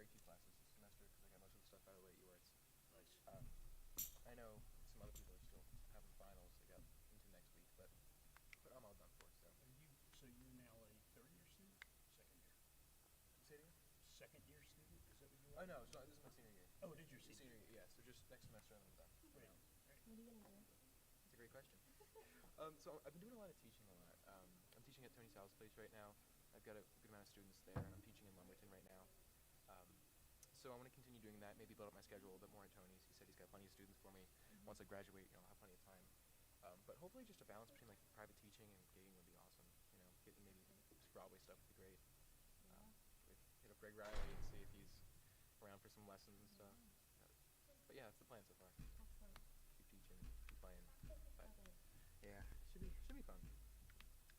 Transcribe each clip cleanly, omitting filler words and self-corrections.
very few classes this semester because I got most of the stuff out of the way at UArts. Nice. I know some other people are still having finals. They got into next week, but I'm all done for. So. So you're now a third year student? Second year? Say it again? Second year student? Is that what you Oh are? no, so this is my senior year. Oh, it is your senior year? Yeah. So just next semester and then I'm done. Great. What are you gonna do? That's a great question. So I've been doing a lot of teaching a lot. I'm teaching at Tony Sal's place right now. I've got a good amount of students there, and I'm teaching in Lumberton right now. So I want to continue doing that, maybe build up my schedule a little bit more at Tony's. He said he's got plenty of students for me. Once I graduate, I'll have plenty of time. But hopefully just a balance between like private teaching and gigging would be awesome. Getting maybe some Broadway stuff would be great. Hit up Greg Riley and see if he's around for some lessons and stuff. But yeah, that's the plan so far. Excellent. Keep teaching, keep playing. But yeah, should be fun.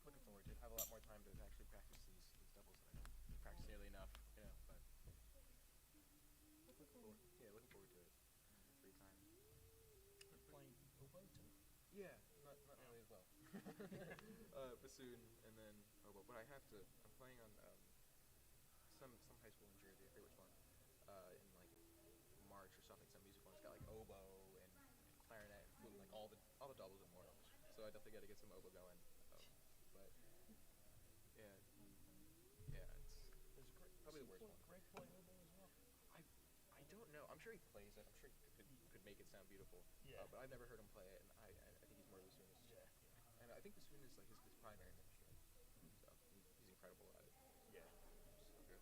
Looking forward to it. Have a lot more time to actually practice these doubles that I don't practice nearly enough, but looking forward to it. Free time. You're playing oboe too? Yeah, not nearly as well. Bassoon and then oboe, but I'm playing on some high school in Jersey, I forget which one, in like March or something, some music one. It's got like oboe and clarinet and flute, like all the doubles and more. So I definitely got to get some oboe going. But yeah, it's probably the worst one. Greg play oboe as well? I don't know. I'm sure he plays it. I'm sure he could make it sound beautiful. Yeah. But I've never heard him play it, and I think he's more of a bassoonist. Yeah. And I think bassoon is like his primary instrument. So he's incredible at it. Yeah. So good.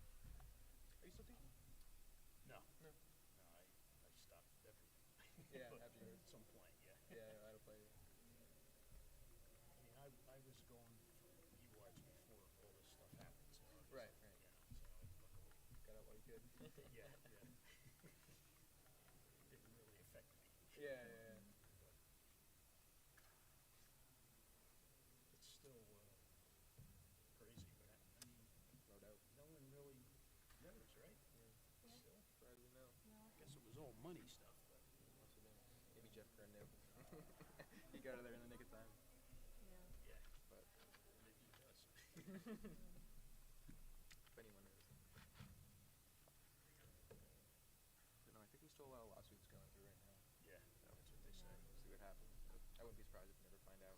Are you still teaching? No. No. No, I stopped everything. Yeah, But after you at some point, yeah. Yeah, I don't play. I mean, I was going for UArts before all this stuff happened, so I was, Right. so luckily. Got out while you could. Yeah. It didn't really affect me. Yeah. But it's still crazy, but I mean, No doubt. no one really knows, right? Yeah. Still. As far as we know. I guess it was all money stuff, but Maybe Jeff Kern knew. He got out of there in the nick of time. yeah. But Maybe he does. if anyone knows. But no, I think there's still a lot of lawsuits going through right now. Yeah, So that's what they say. we'll see what happens. But I wouldn't be surprised if we never find out.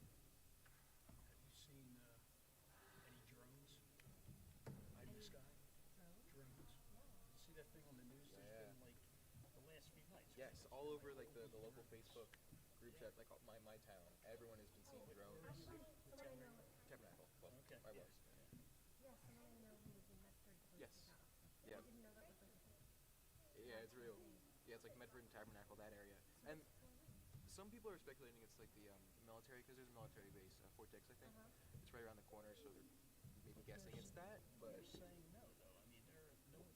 Have you seen any drones in the sky? Drones. You see that thing on the news? Yeah. There's been like the last few nights. Yes, right? all over like the local Facebook group chat, like my town. Everyone has been seeing drones. What town are you? Tabernacle. Well, Okay. I yeah. was. Yes, and I know who was in Medford. Yes. Yeah. Yeah. I didn't know that was like a thing. Yeah, it's real. Yeah, it's like Medford and Tabernacle, that area. And some people are speculating it's like the military, because there's a military base, Fort Dix, I think. It's right around the corner, so they're maybe guessing it's that. But They're saying no, though. I mean,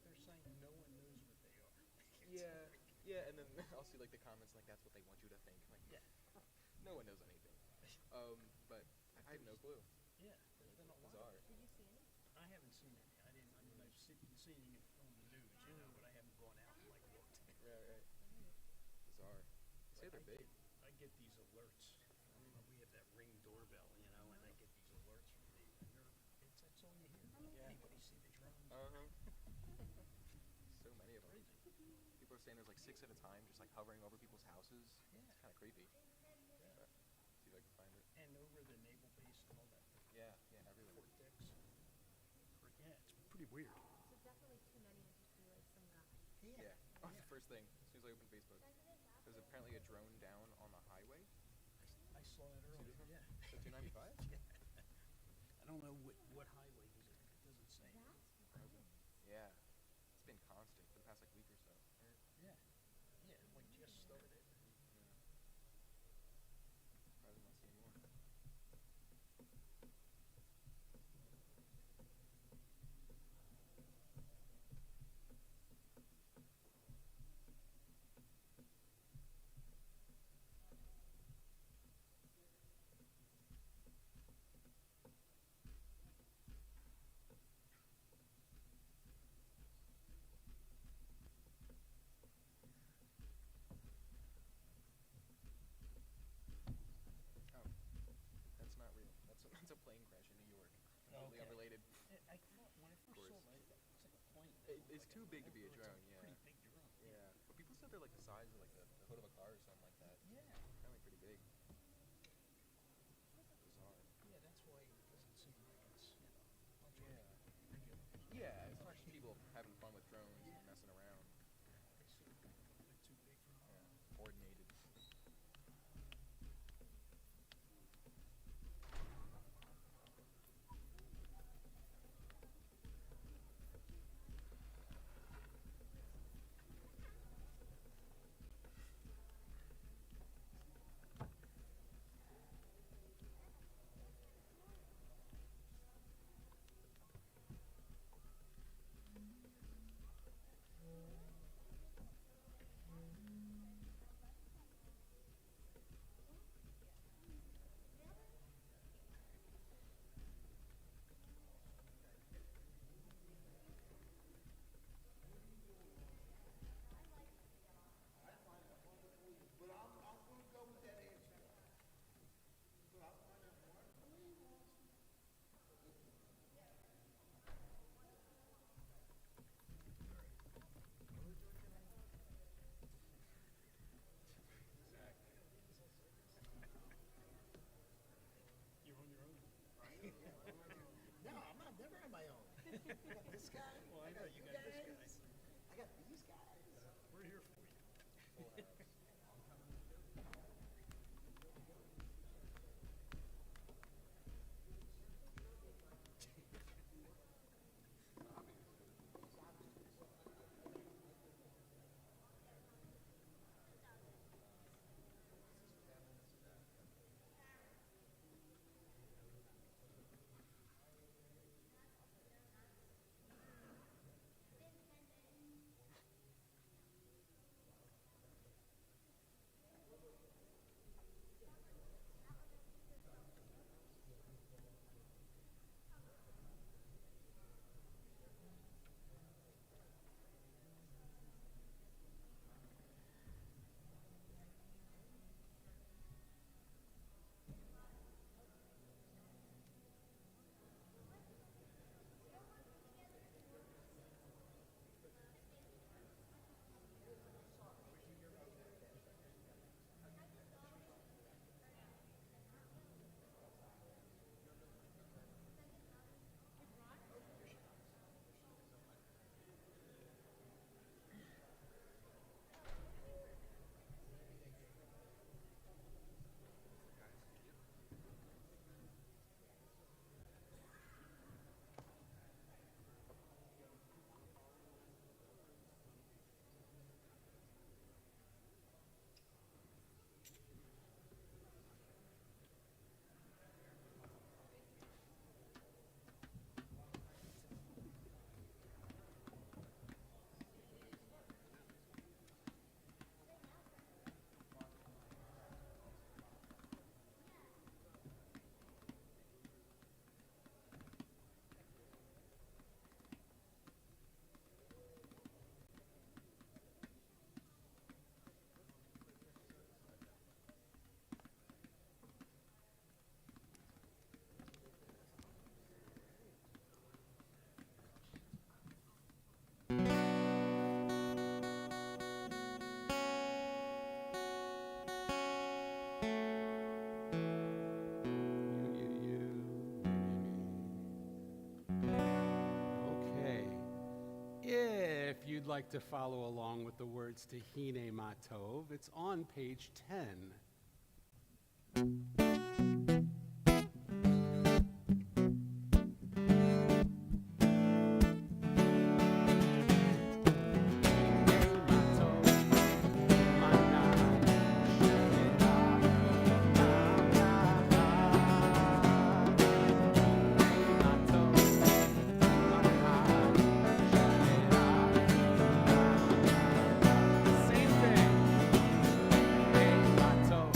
they're saying no one knows what they are. yeah, and then I'll see like the comments like that's what they want you to think. Like, Yeah. no one knows anything. But I have no clue. Yeah, there's been a lot. Bizarre. Did you see any? I haven't seen it. I mean, I've seen it on the news, but I haven't gone out and like looked. Right. Bizarre. They say they're big. I get these alerts. We have that Ring doorbell, and I get these alerts from people. That's all you hear. Yeah. Anybody see the drones? So many of them. Crazy. People are saying there's like 6 at a time, just like hovering over people's houses. Yeah. It's kind of creepy. Yeah. But see if I can find it. And over the naval base and all that. Yeah, everywhere. Fort Dix. Yeah, it's pretty weird. So definitely too many to just be like some guy. Yeah. Oh, the first thing, as soon as I opened Facebook, there's apparently a drone down on the highway. I saw that See earlier. this one? Yeah. The 295? I don't know what highway is it. It doesn't say. That's wild. Yeah. It's been constant for the past like week or so. Yeah. Yeah, like just started. Yeah. Surprised I'm not seeing more. It's too big to be a It's drone. a Yeah. pretty big drone. Yeah. But people said they're like the size of like the hood of a car or something like that. Yeah. Apparently pretty big. Bizarre. Yeah, that's why it doesn't seem like it's, a bunch Yeah. of regular. Yeah, it's not just people having fun with drones and messing around. They seem a bit too big for me. Yeah. Coordinated. You're on your own. No, I'm not never on my own. I got this guy. Well, I know got you you got this guys. I got these guys. We're here for you. Full house. Okay. If you'd like to follow along with the words to Hine Matov, it's on page 10. Same thing. Hey, Matov,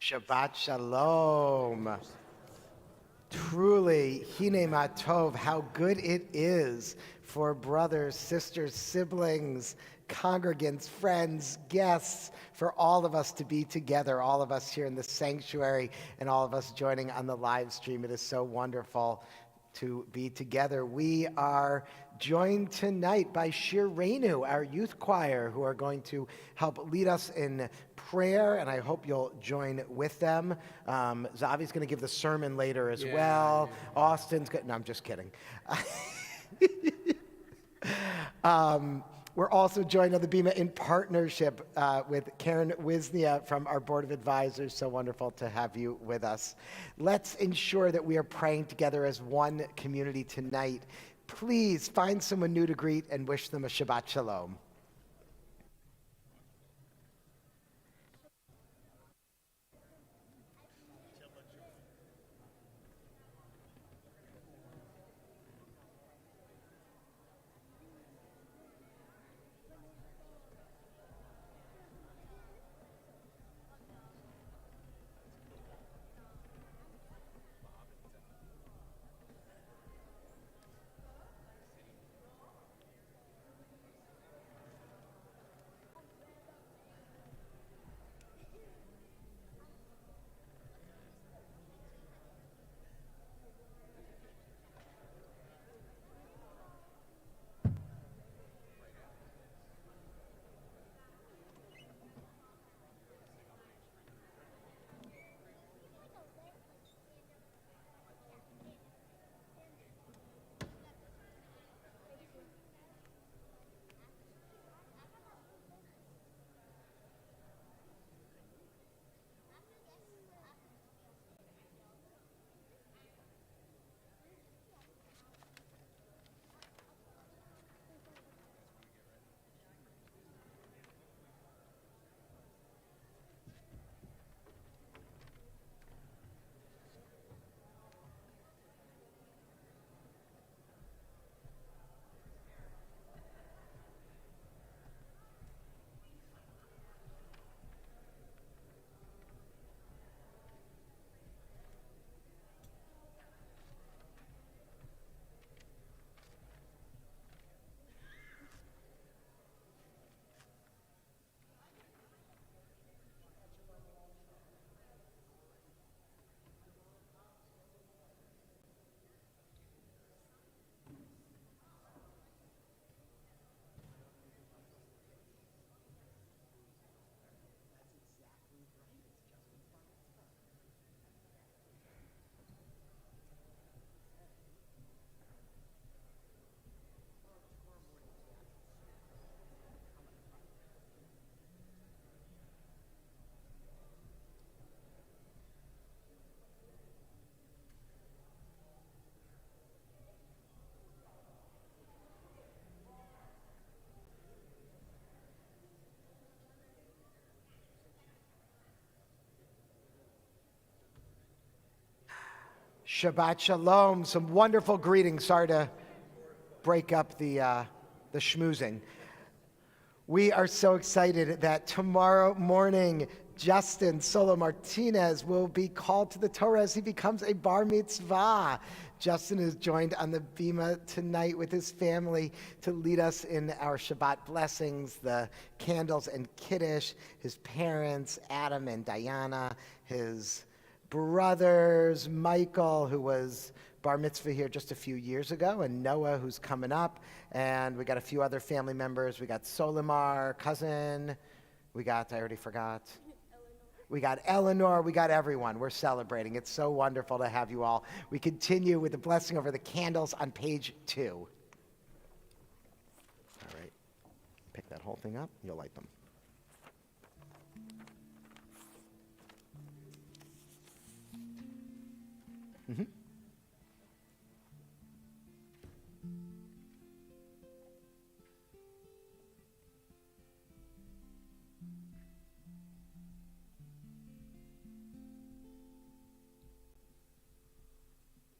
Shabbat Shalom. Truly, Hine Ma Tov, how good it is for brothers, sisters, siblings, congregants, friends, guests, for all of us to be together, all of us here in the sanctuary and all of us joining on the live stream. It is so wonderful to be together. We are joined tonight by Shirenu, our youth choir, who are going to help lead us in prayer, and I hope you'll join with them. Zavi's going to give the sermon later as well. Yeah. Austin's good. No, I'm just kidding. We're also joined on the Bima in partnership with Karen Wisnia from our Board of Advisors. So wonderful to have you with us. Let's ensure that we are praying together as one community tonight. Please find someone new to greet and wish them a Shabbat Shalom. Shabbat Shalom. Some wonderful greetings. Sorry to break up the schmoozing. We are so excited that tomorrow morning, Justin Solo Martinez will be called to the Torah as he becomes a bar mitzvah. Justin is joined on the Bima tonight with his family to lead us in our Shabbat blessings, the candles and Kiddush, his parents, Adam and Diana, his brothers, Michael, who was bar mitzvah here just a few years ago, and Noah, who's coming up, and we got a few other family members. We got Solimar, cousin. We got, I already forgot. We got Eleanor. We got everyone. We're celebrating. It's so wonderful to have you all. We continue with the blessing over the candles on page 2. All right. Pick that whole thing up. You'll light them. Mm-hmm.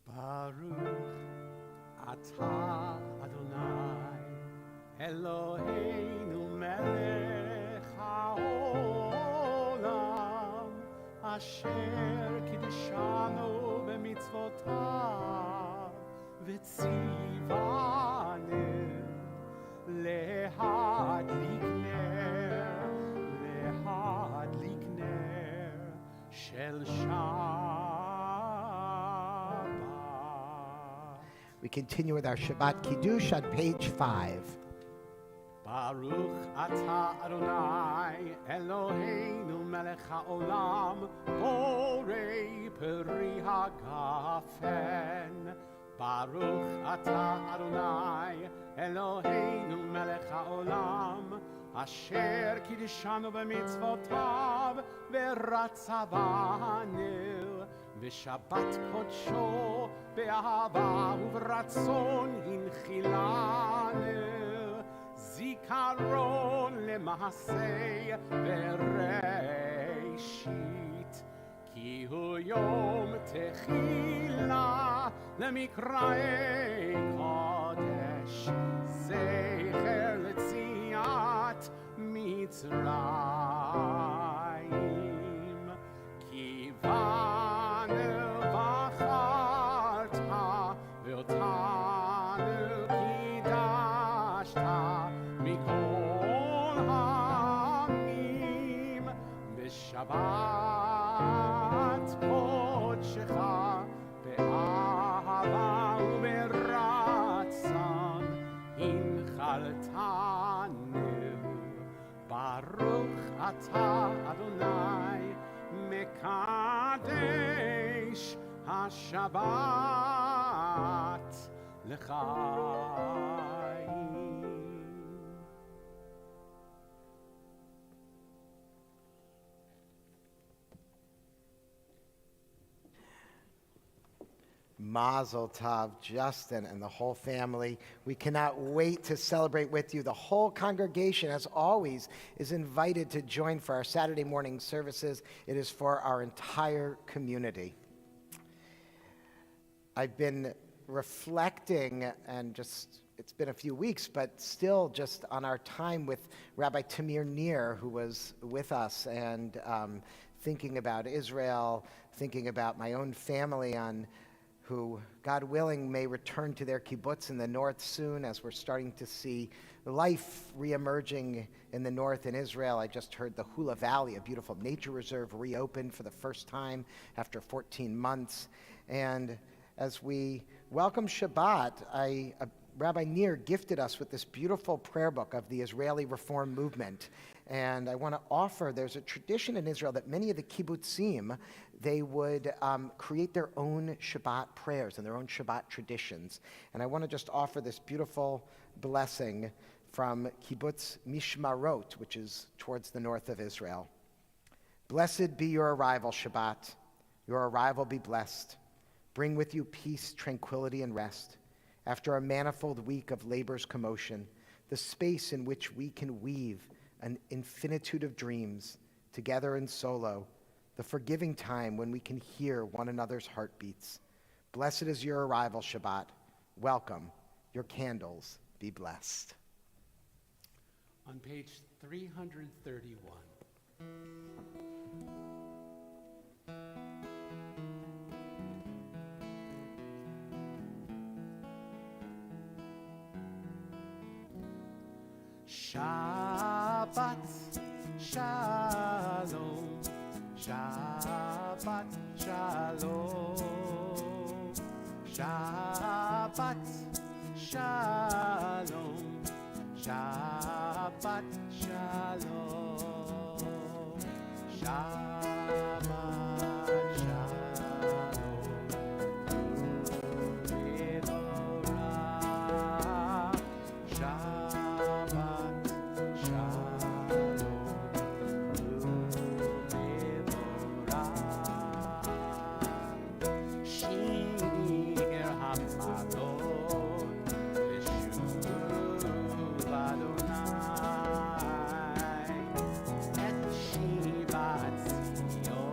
Baruch atah Adonai Eloheinu melech haolam אשר קידשנו במצוותיו וציוונו להדליק נר של Shabbat. We continue with our Shabbat Kiddush on page 5. Baruch atah Adonai Eloheinu melech haolam borei peri hagafen. Baruch atah Adonai Eloheinu melech haolam asher kiddushanu b'mitzvotav v'ratzavanu v'shabbat kodsho be'ahava u'v'ratzon hinchilanu zikaron lema'aseh bereishit ki hu yom techila lemikrai kodesh zecher letziat mitzrayim ki vanu v'acharta ve'otanu kidashta mikol ha'amim b'shabbat kodshecha be'ahava u'beratzon hinchaltanu Baruch atah Adonai mekadesh hashabbat l'chaim. Mazel Tov, Justin, and the whole family. We cannot wait to celebrate with you. The whole congregation, as always, is invited to join for our Saturday morning services. It is for our entire community. I've been reflecting, and it's been a few weeks, but still just on our time with Rabbi Tamir Nir, who was with us, and thinking about Israel, thinking about my own family who, God willing, may return to their kibbutz in the north soon, as we're starting to see life reemerging in the north in Israel. I just heard the Hula Valley, a beautiful nature reserve, reopened for the first time after 14 months. And as we welcome Shabbat, Rabbi Nir gifted us with this beautiful prayer book of the Israeli Reform Movement. And I want to offer, there's a tradition in Israel that many of the kibbutzim, they would create their own Shabbat prayers and their own Shabbat traditions. And I want to just offer this beautiful blessing from kibbutz Mishmarot, which is towards the north of Israel. Blessed be your arrival, Shabbat. Your arrival be blessed. Bring with you peace, tranquility, and rest. After a manifold week of labor's commotion, the space in which we can weave an infinitude of dreams, together in solo, the forgiving time when we can hear one another's heartbeats. Blessed is your arrival, Shabbat. Welcome. Your candles be blessed. On page 331. Shabbat Shalom, Shabbat Shalom, Shabbat Shalom, Shabbat Shalom, Shabbat Adonai, et Shivat Zion.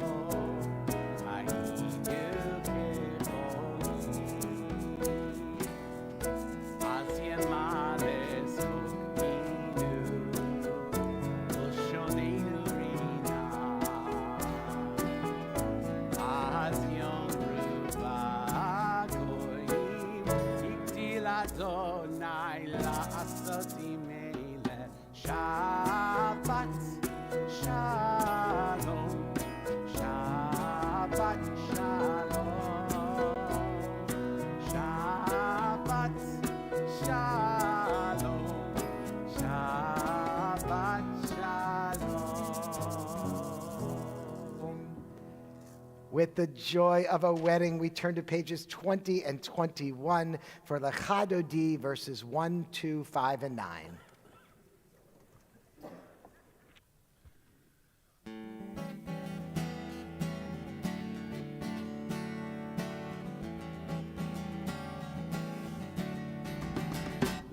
With the joy of a wedding, we turn to pages 20 and 21 for Lecha Dodi, verses 1, 2, 5, and 9.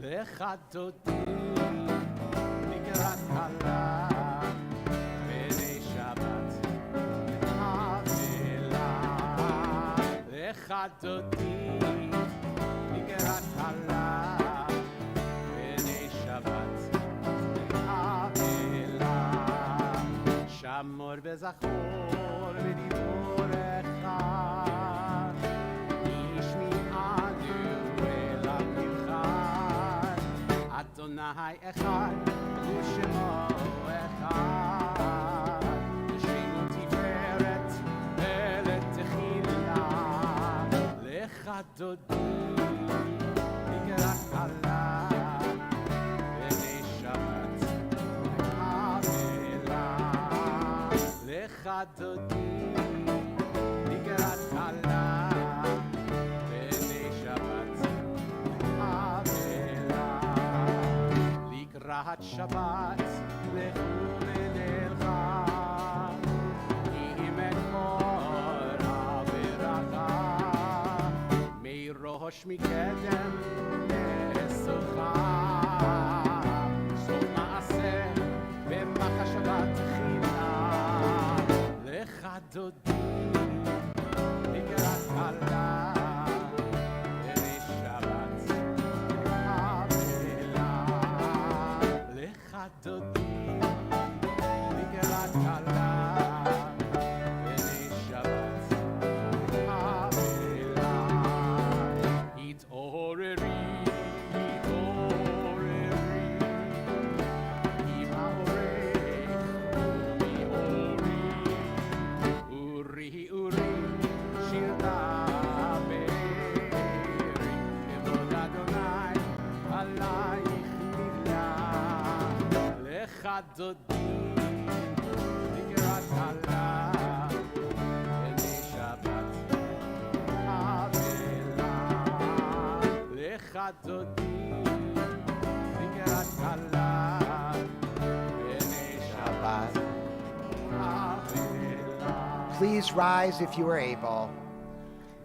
Lecha Dodi, Nigrat Kala, B'nei Shabbat, Avila. Lecha Dodi, Nigrat Kala, B'nei Shabbat, Avila. Shamor v'zachor v'diborecha, Yishmi'anu elam nimchad, Adonai echad, u'shemo echad, Shemo tiferet ve'letechila. Lecha Dodi, Nigrat Kala, B'nei Shabbat, Avila. Lecha Dodi, Nigrat Kala, B'nei Shabbat, Avila. Likrat Shabbat, lechu v'nelcha, ki imet mora v'racha, meirosh mikedem ne'esocha, sof ma'aseh v'machashavat tchila. Lecha Dodi, Nigrat Kala, B'nei Shabbat, Avila. Lecha Dodi, Nigrat Kala, B'nei Shabbat, Avila. It'oreri, Ima orech, Umi ori, Uri, Shir Daberi, Kevod Adonai, Alayich nivla. Lecha Dodi, Nigrat Kala, B'nei Shabbat, Avila. Lecha Dodi, Nigrat Kala, B'nei Shabbat, Avila. Please rise if you are able.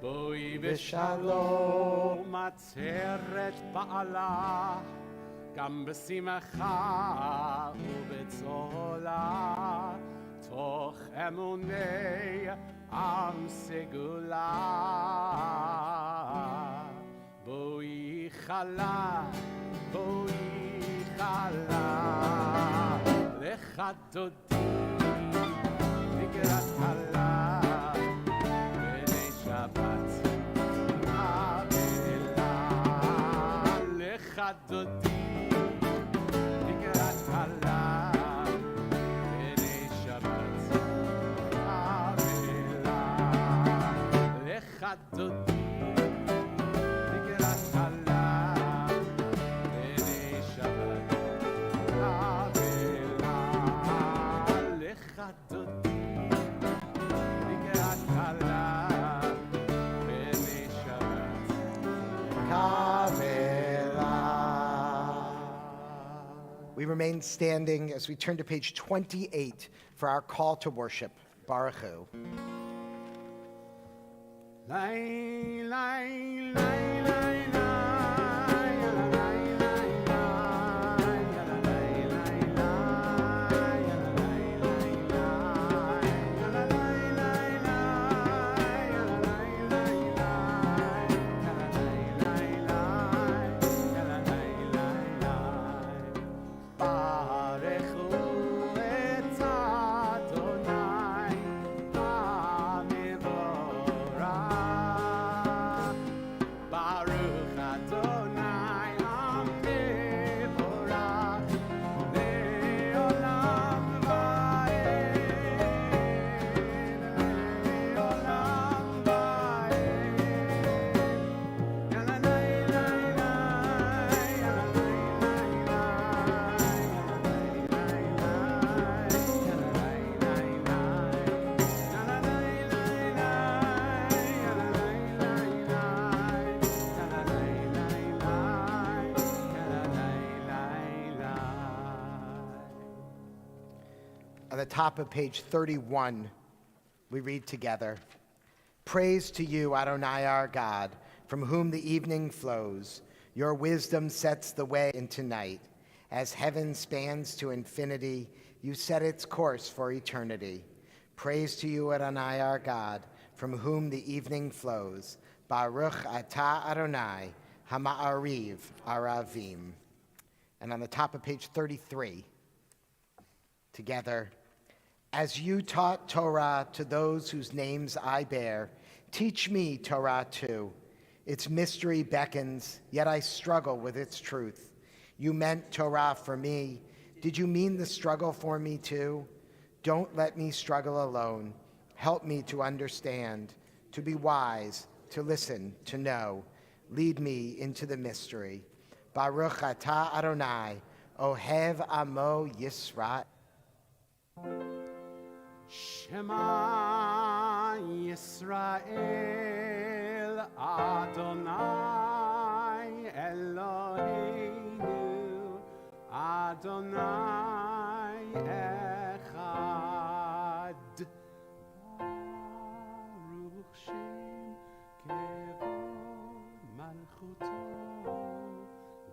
Boi v'shalom atzeret ba'ala, gam b'simcha u'b'tzola, toch emunei am segula. Boi chala, lecha Dodi, Nigrat Kala, B'nei Shabbat, Avila. Lecha Dodi, Nigrat Kala, B'nei Shabbat, Avila. Lecha Dodi, Nigrat Kala, B'nei Shabbat, Avila. Lecha Dodi, Nigrat Kala, B'nei Shabbat, Avila. We remain standing as we turn to page 28 for our call to worship. Baruch Hu. Lai, lai, lai, lai, lai, la, lai, lai, lai, la, lai, lai, lai, la, lai, lai, lai, la, lai, lai, lai, la, lai, lai, lai, la, lai, lai, lai. Baruch hu et Adonai, Baruch On the top of page 31, we read together, "Praise to you, Adonai our God, from whom the evening flows. Your wisdom sets the way into night. As heaven spans to infinity, you set its course for eternity. Praise to you, Adonai our God, from whom the evening flows. Baruch atah Adonai, hama'ariv aravim." And on the top of page 33, together, "As you taught Torah to those whose names I bear, teach me Torah too. Its mystery beckons, yet I struggle with its truth. You meant Torah for me. Did you mean the struggle for me too? Don't let me struggle alone. Help me to understand, to be wise, to listen, to know. Lead me into the mystery. Baruch atah Adonai, Ohev Amo Yisrael." Shema Yisrael, Adonai Eloheinu, Adonai Echad. Baruch Shem Kevod Malchuto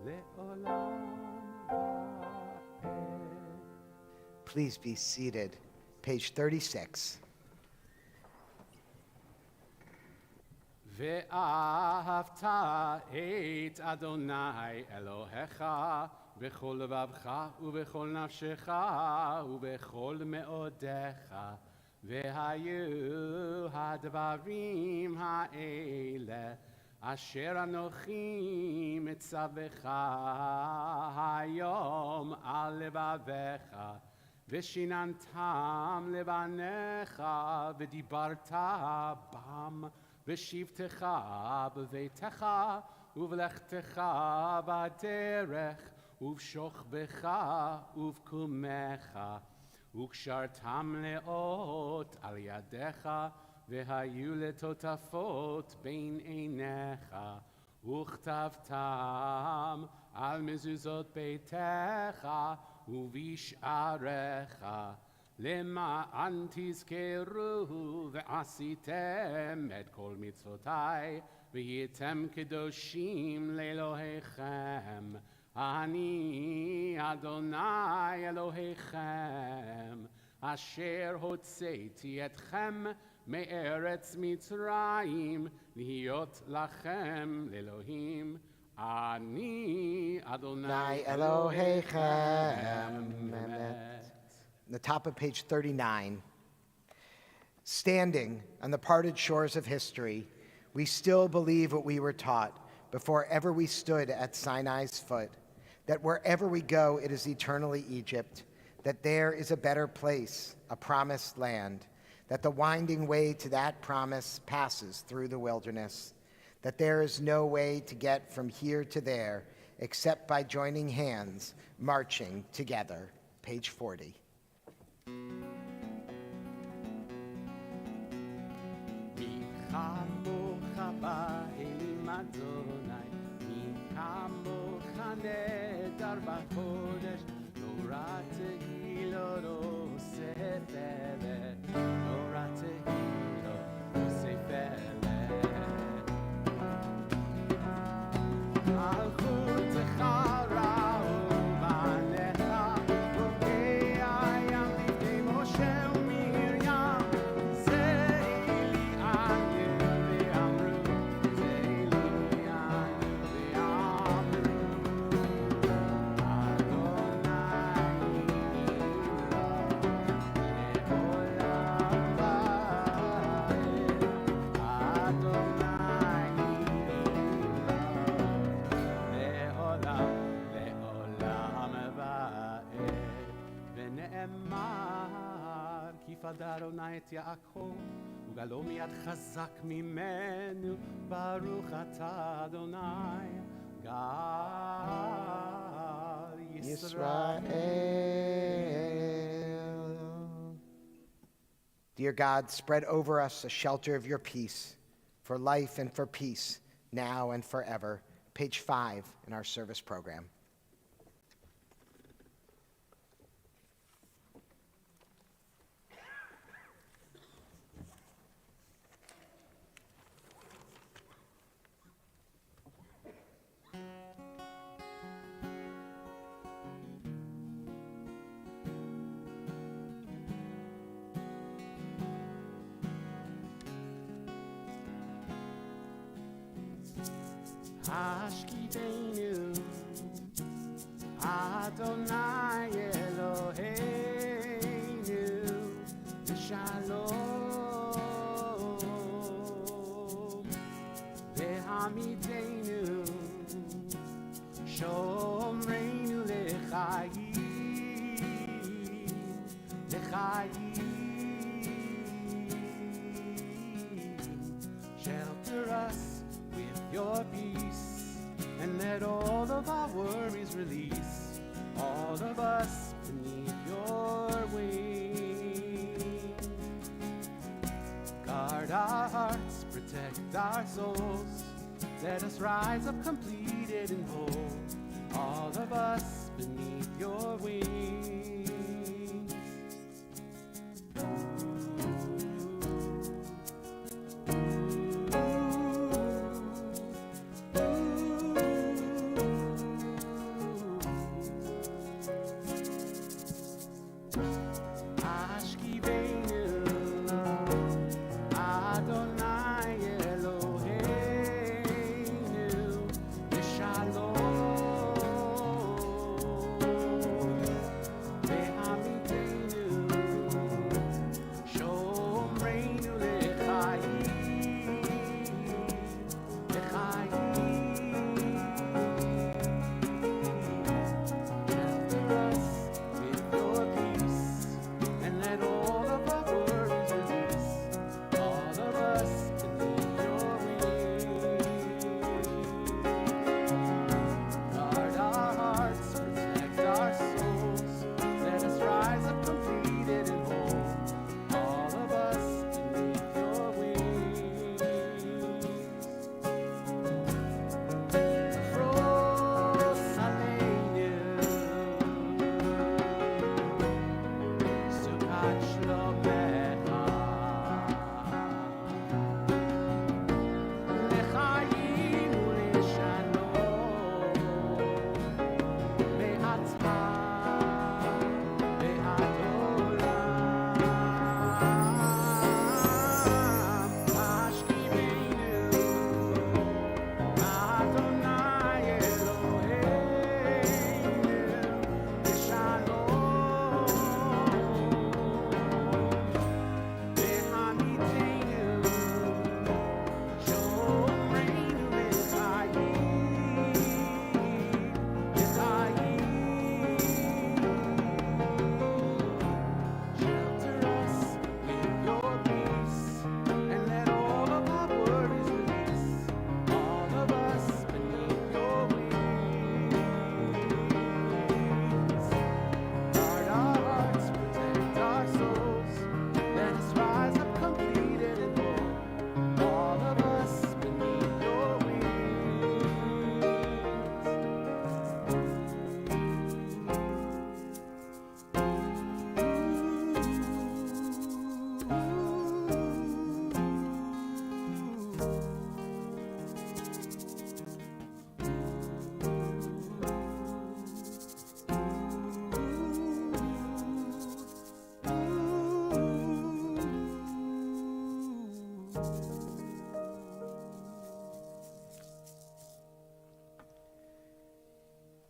Le'olam Va'ed. Please be seated. Page 36. ואהבת את אדוני אלוהיך בכל לבבך ובכל נפשך ובכל מאודיך, והיו הדברים האלה אשר אנוכי מצווך היום על לבביך, ושיננתם לבניך ודיברת בם בשבתך בביתך ובלכתך בדרך ובשוכבך ובקומך, וקשרתם לאות על ידיך והיו לטוטפות בין עיניך, וכתבתם על מזוזות ביתך ובשעריך, למען תזכרו ועשיתם את כל מצוותיי, והייתם קדושים לאלוהיכם. אני אדוני אלוהיכם, אשר הוצאתי אתכם מארץ מצרים, להיות לכם לאלוהים. Ani Adonai Elohechem. The top of page 39. Standing on the parted shores of history, we still believe what we were taught before ever we stood at Sinai's foot, that wherever we go, it is eternally Egypt, that there is a better place, a promised land, that the winding way to that promise passes through the wilderness, that there is no way to get from here to there except by joining hands, marching together. Page 40. אדוני את יעקב, וגלו מיד חזק ממנו, ברוך אתה אדוני, גל ישראל. Dear God, spread over us a shelter of your peace, for life and for peace, now and forever. Page 5 in our service program. Ashkidenu, Adonai Eloheinu, Shalom, Vehamidenu, Shomreinu Lechayim, Shelter us with your peace, and let all of our worries release, all of us beneath your wings. Guard our hearts, protect our souls, let us rise up completed and whole, all of us beneath your wings.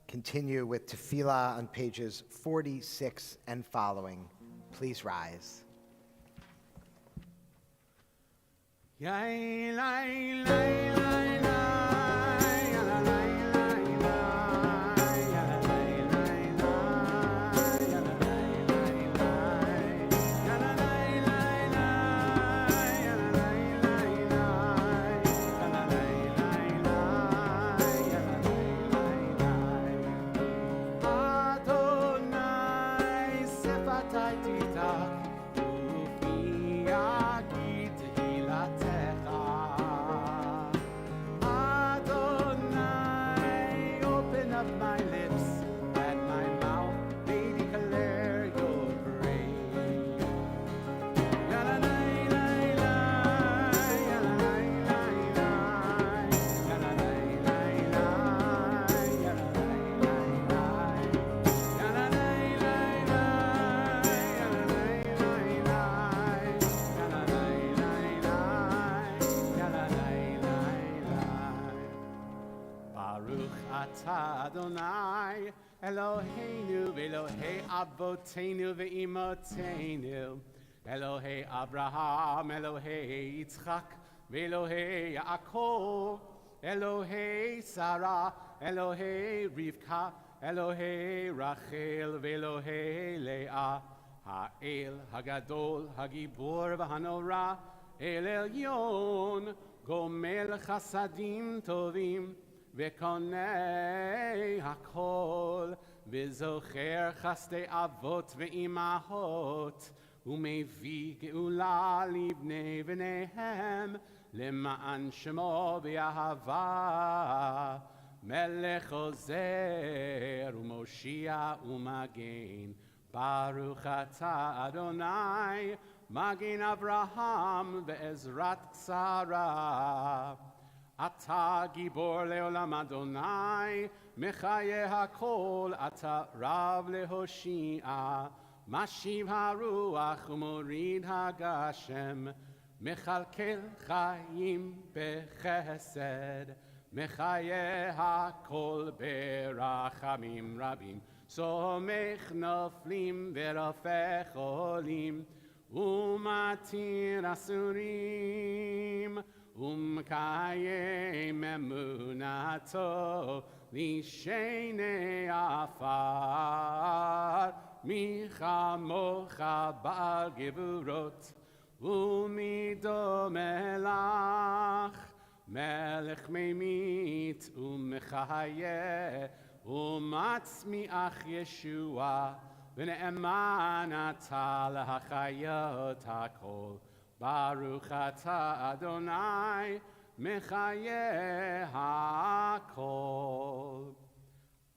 Continue with Tefillah on pages 46 and following. Please rise. Adonai, Eloheinu ve'Elohei Avoteinu ve'Imoteinu, Elohei Abraham, Elohei Yitzchak, ve'Elohei Yaakov, Elohei Sarah, Elohei Rivka, Elohei Rachel, ve'Elohei Leah, Ha'el Hagadol, Hagibor v'Hanora, El Elyon, Gomel Chasadim Tovim, Vekonei Hakol, V'Zocher Chaste Avot ve'Imahot, Umevi Geula Libnei V'nehem, Lema'an Shemo V'Yahava, Melech Ozer U'Moshia U'Magen, Baruch Atah Adonai, Magen Avraham ve'Ezrat Sarah. Ata Gibor le'olam Adonai, Mechaye HaKol, Ata Rav le'Hoshia, Mashiv HaRuach u'Morid HaGashem, Mechalkel Chaim bechesed, Mechaye HaKol berachamim rabim, Somech noflim verofech olim, Umatir asurim, Umkayem emunato, Lishene afar, Micha mocha bal gevurot, Umido melach, Melech memit umchaye, Umatzmiach Yeshua, V'ne'eman ata lahachayot hakol, Baruch atah Adonai, Mechaye hakol.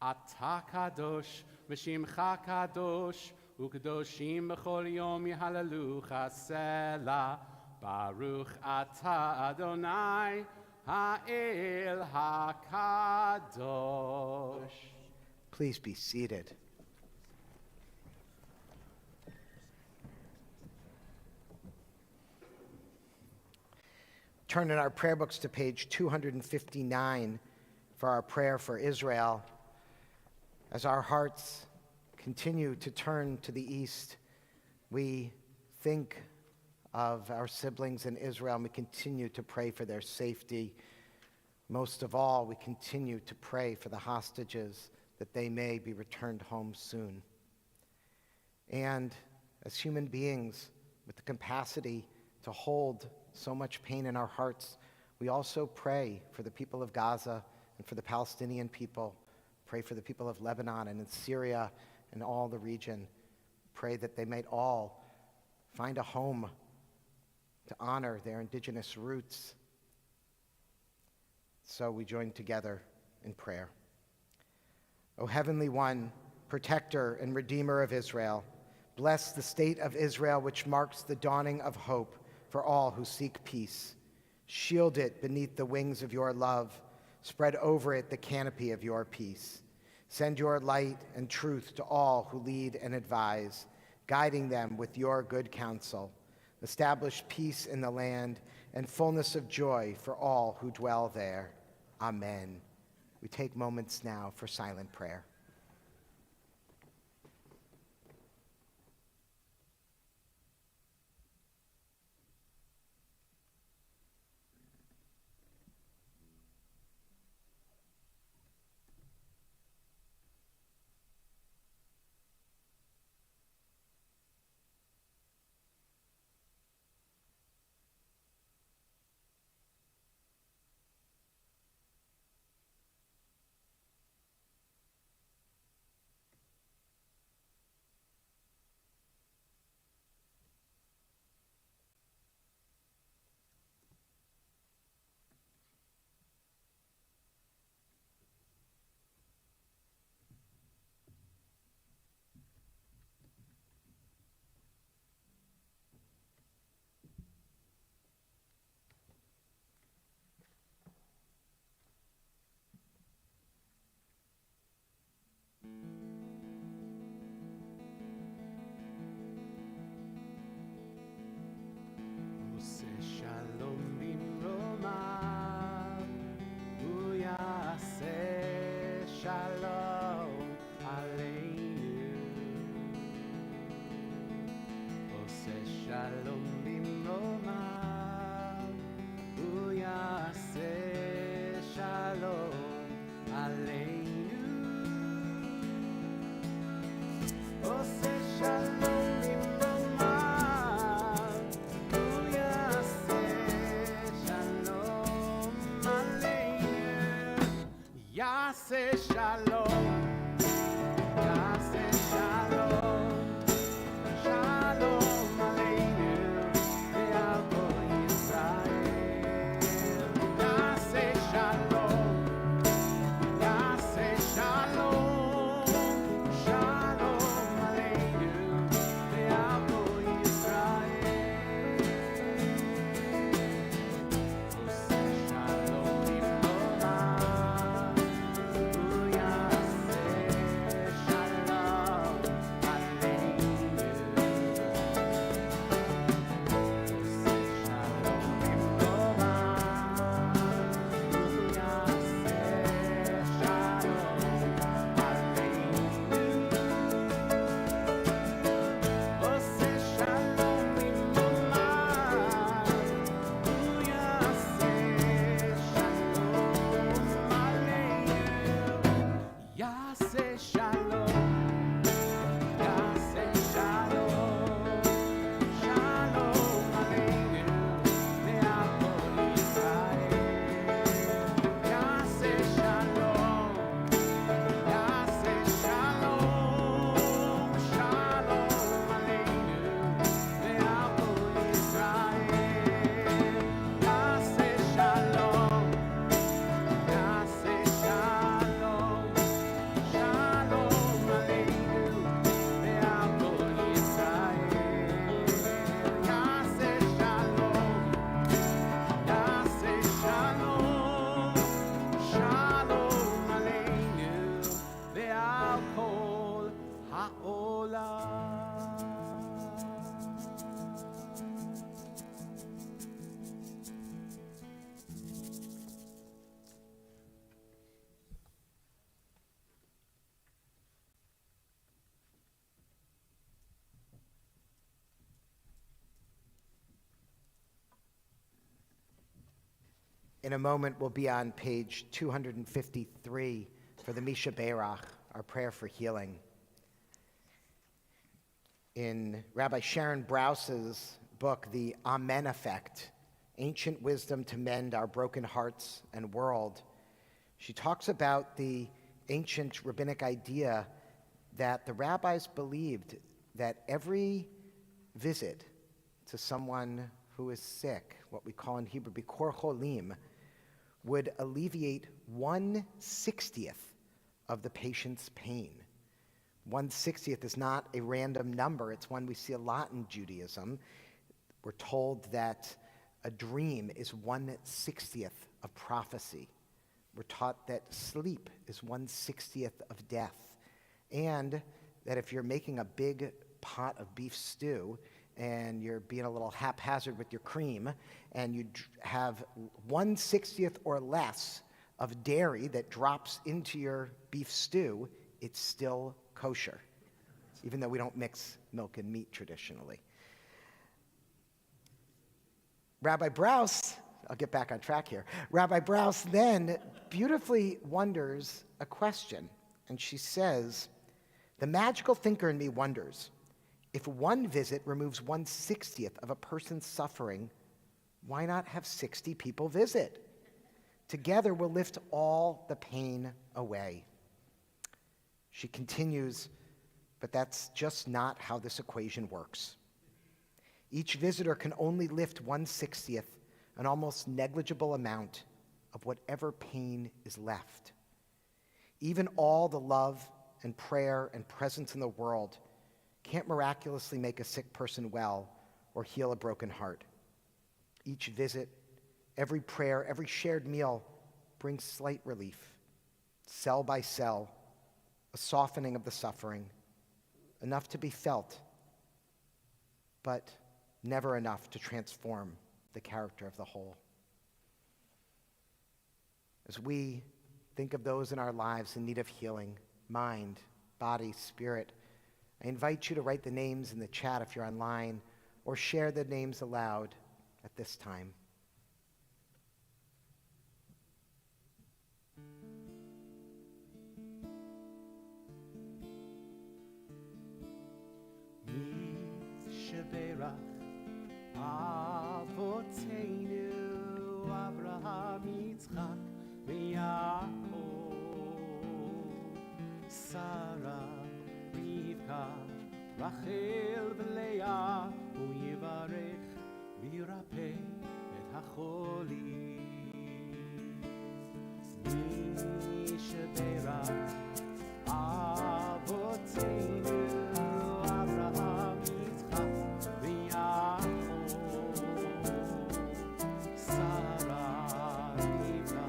Ata kadosh, v'shimcha kadosh, u'kadoshim b'chol yom yehalelucha selah, Baruch atah Adonai, ha'el hakadosh. Please be seated. Turn in our prayer books to page 259 for our prayer for Israel. As our hearts continue to turn to the east, we think of our siblings in Israel, and we continue to pray for their safety. Most of all, we continue to pray for the hostages, that they may be returned home soon. And as human beings with the capacity to hold so much pain in our hearts, we also pray for the people of Gaza and for the Palestinian people, pray for the people of Lebanon and in Syria and all the region. Pray that they might all find a home to honor their indigenous roots. So we join together in prayer. O Heavenly One, protector and redeemer of Israel, bless the state of Israel, which marks the dawning of hope for all who seek peace. Shield it beneath the wings of your love. Spread over it the canopy of your peace. Send your light and truth to all who lead and advise, guiding them with your good counsel. Establish peace in the land and fullness of joy for all who dwell there. Amen. We take moments now for silent prayer. shalom bimromav, uyaseh shalom aleinu. Oseh shalom bimromav, uyaseh shalom aleinu. Yaseh shalom, yaseh shalom. Shalom aleinu, ve'al Yisrael. Yaseh shalom, yaseh shalom. Shalom aleinu, ve'al Yisrael. Oseh shalom bimromav, uyaseh shalom aleinu. Yaseh shalom, yaseh shalom, shalom aleinu, ve'al Yisrael. Yaseh shalom, yaseh shalom, shalom aleinu, ve'al Yisrael. Yaseh shalom, yaseh shalom. Shalom aleinu, ve'al Yisrael. Yaseh shalom, yaseh shalom. Shalom aleinu, ve'al kol ha'olam. In a moment, we'll be on page 253 for the Misha Beirach, our prayer for healing. In Rabbi Sharon Browse's book, The Amen Effect, Ancient Wisdom to Mend Our Broken Hearts and World, she talks about the ancient rabbinic idea that the rabbis believed that every visit to someone who is sick, what we call in Hebrew bikor cholim, would alleviate 1/60th of the patient's pain. 1/60th is not a random number. It's one we see a lot in Judaism. We're told that a dream is 1/60th of prophecy. We're taught that sleep is 1/60th of death. And that if you're making a big pot of beef stew and you're being a little haphazard with your cream, and you have 1/60th or less of dairy that drops into your beef stew, it's still kosher, even though we don't mix milk and meat traditionally. Rabbi Browse, I'll get back on track here. Rabbi Browse then beautifully wonders a question, and she says, the magical thinker in me wonders, if one visit removes 1/60th of a person's suffering, why not have 60 people visit? Together we'll lift all the pain away. She continues, but that's just not how this equation works. Each visitor can only lift 1/60th, an almost negligible amount of whatever pain is left. Even all the love and prayer and presence in the world can't miraculously make a sick person well or heal a broken heart. Each visit, every prayer, every shared meal brings slight relief, cell by cell, a softening of the suffering, enough to be felt, but never enough to transform the character of the whole. As we think of those in our lives in need of healing, mind, body, spirit, I invite you to write the names in the chat if you're online, or share the names aloud at this time. Shabbat Avoteinu Avraham Yitzchak veYaakov Sarah Rivka Rachel v'Leah Hu yivarech v'yirapeh et hacholim Mishaberach Avoteinu Avraham Yitzchak veYaakov Sarah Rivka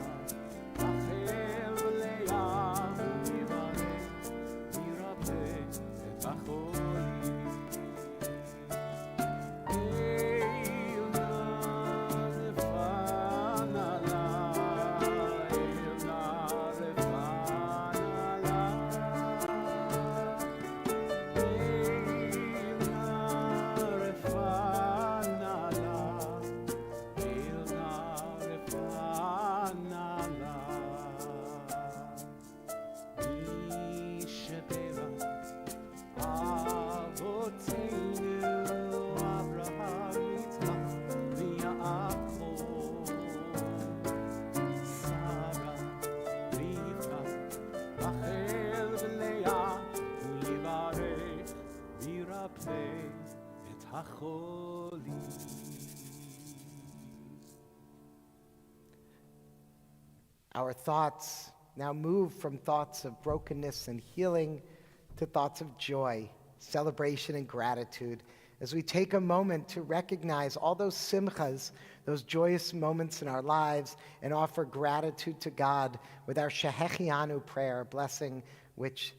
Rachel v'Leah Hu yivarech v'yirapeh et hacholim Our thoughts now move from thoughts of brokenness and healing to thoughts of joy, celebration, and gratitude as we take a moment to recognize all those simchas, those joyous moments in our lives, and offer gratitude to God with our Shehechianu prayer, blessing which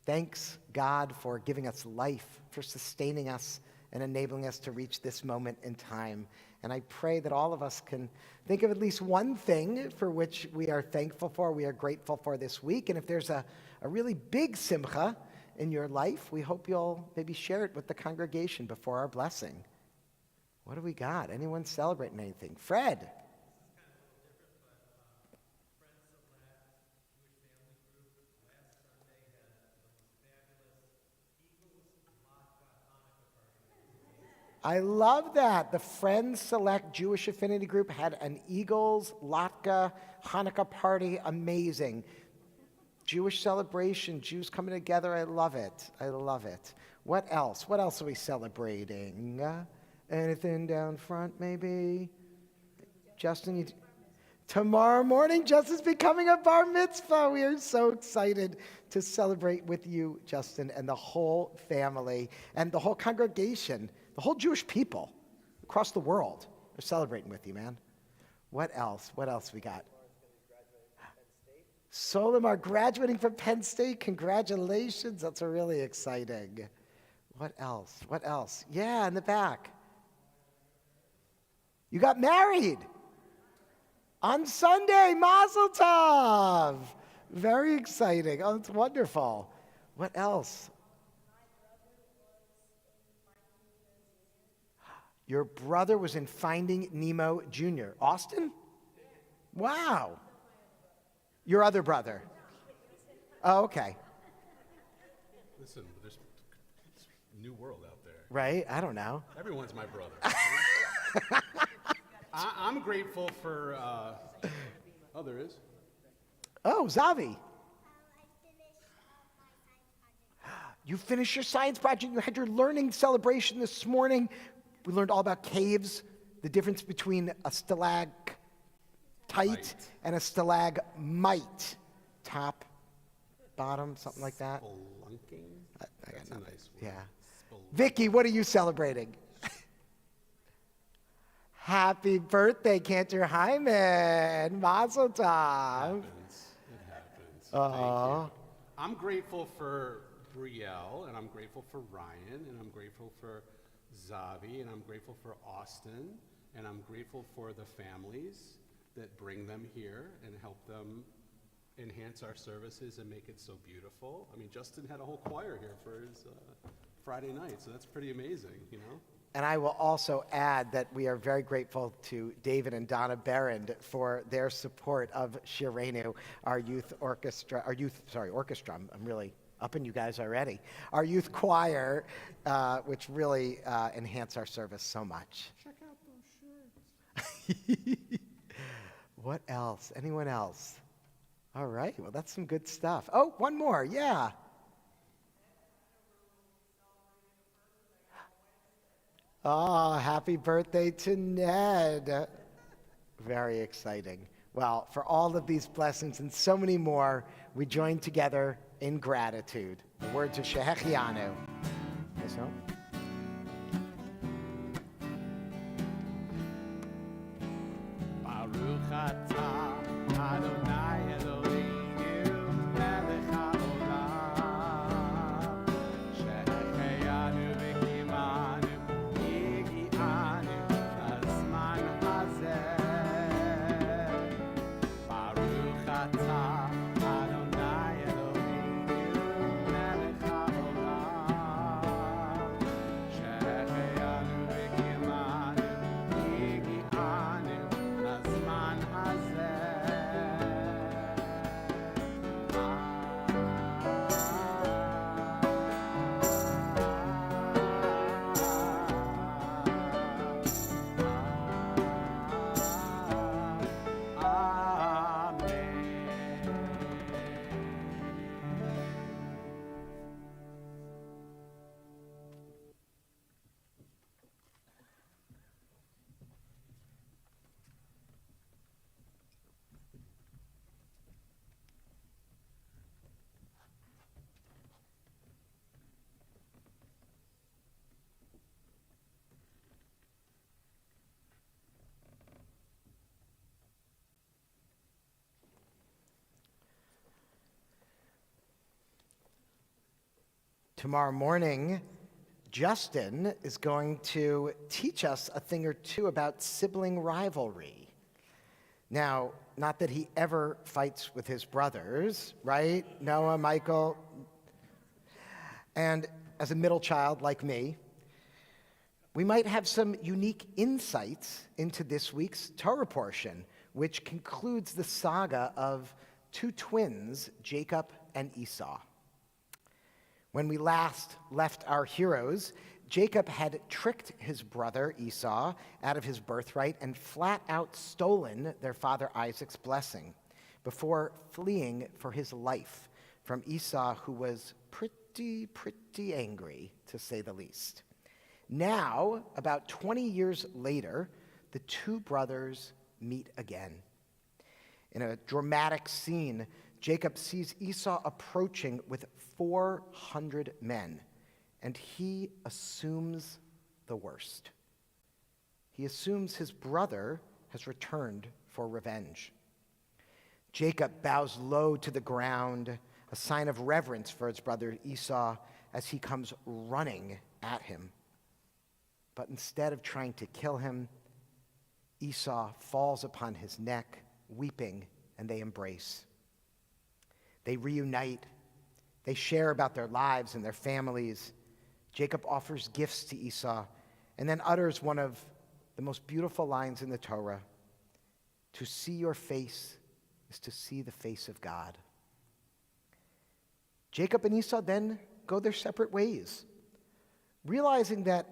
thanks God for giving us life, for sustaining us, and enabling us to reach this moment in time. And I pray that all of us can think of at least one thing for which we are thankful for, we are grateful for this week. And if there's a really big simcha in your life, we hope you'll maybe share it with the congregation before our blessing. What do we got? Anyone celebrating anything? Fred. I love that. The Friends Select Jewish Affinity Group had an Eagles Latke Hanukkah party. Amazing. Jewish celebration, Jews coming together. I love it. I love it. What else? What else are we celebrating? Anything down front, maybe? Justin, tomorrow morning, Justin's becoming a bar mitzvah. We are so excited to celebrate with you, Justin, and the whole family and the whole congregation. The whole Jewish people across the world are celebrating with you, man. What else? What else we got? Solomar graduating from Penn State. Congratulations. That's really exciting. What else? What else? Yeah, in the back. You got married on Sunday. Mazel tov. Very exciting. Oh, it's wonderful. What else? Your brother was in Finding Nemo Jr. Austin? Wow. Your other brother? Oh, okay. Listen, there's a new world out there. Right? I don't know. Everyone's my brother. I'm grateful for, oh, there is? Oh, Zavi. You finished your science project. You had your learning celebration this morning. We learned all about caves, the difference between a stalactite and a stalagmite. Top, bottom, something like that. Spelunking? I got That's a nothing. nice word. Yeah. Spelunk. Vicky, what are you celebrating? Happy birthday, Cantor Hyman. Mazel tov. It happens. Thank Aw. you. I'm grateful for Brielle, and I'm grateful for Ryan, and I'm grateful for Zavi, and I'm grateful for Austin, and I'm grateful for the families that bring them here and help them enhance our services and make it so beautiful. I mean, Justin had a whole choir here for his Friday night, so that's pretty amazing, you know? And I will also add that we are very grateful to David and Donna Berend for their support of Shirenu, our orchestra. I'm really upping you guys already. Our youth choir, which really enhance our service so much. Check out those shirts. What else? Anyone else? All right, well, that's some good stuff. Oh, one more, yeah. Oh, happy birthday to Ned. Very exciting. Well, for all of these blessings and so many more, we join together in gratitude. The words of Shehechianu. Yes, no? Baruch atah Adonai Eloheinu melech haolam shehechianu v'kimanu higianu lazman hazeh Baruch atah Adonai Eloheinu melech haolam shehechianu v'kimanu higianu lazman hazeh Tomorrow morning, Justin is going to teach us a thing or two about sibling rivalry. Now, not that he ever fights with his brothers, right? Noah, Michael. And as a middle child like me, we might have some unique insights into this week's Torah portion, which concludes the saga of two twins, Jacob and Esau. When we last left our heroes, Jacob had tricked his brother Esau out of his birthright and flat out stolen their father Isaac's blessing before fleeing for his life from Esau, who was pretty angry, to say the least. Now, about 20 years later, the two brothers meet again. In a dramatic scene, Jacob sees Esau approaching with 400 men, and he assumes the worst. He assumes his brother has returned for revenge. Jacob bows low to the ground, a sign of reverence for his brother Esau as he comes running at him. But instead of trying to kill him, Esau falls upon his neck, weeping, and they embrace. They reunite. They share about their lives and their families. Jacob offers gifts to Esau and then utters one of the most beautiful lines in the Torah: "To see your face is to see the face of God." Jacob and Esau then go their separate ways, realizing that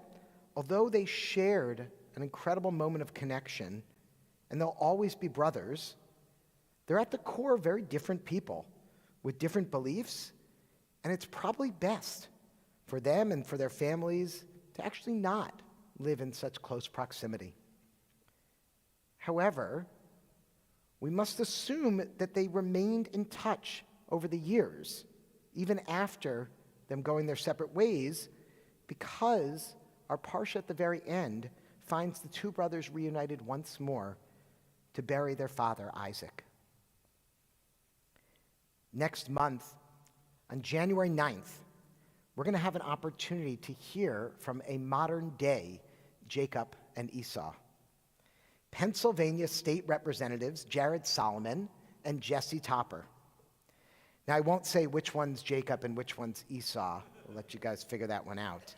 although they shared an incredible moment of connection and they'll always be brothers, they're at the core very different people with different beliefs, and it's probably best for them and for their families to actually not live in such close proximity. However, we must assume that they remained in touch over the years, even after them going their separate ways, because our parsha at the very end finds the two brothers reunited once more to bury their father Isaac. Next month, on January 9th, we're going to have an opportunity to hear from a modern-day Jacob and Esau. Pennsylvania State Representatives Jared Solomon and Jesse Topper. Now, I won't say which one's Jacob and which one's Esau. I'll let you guys figure that one out.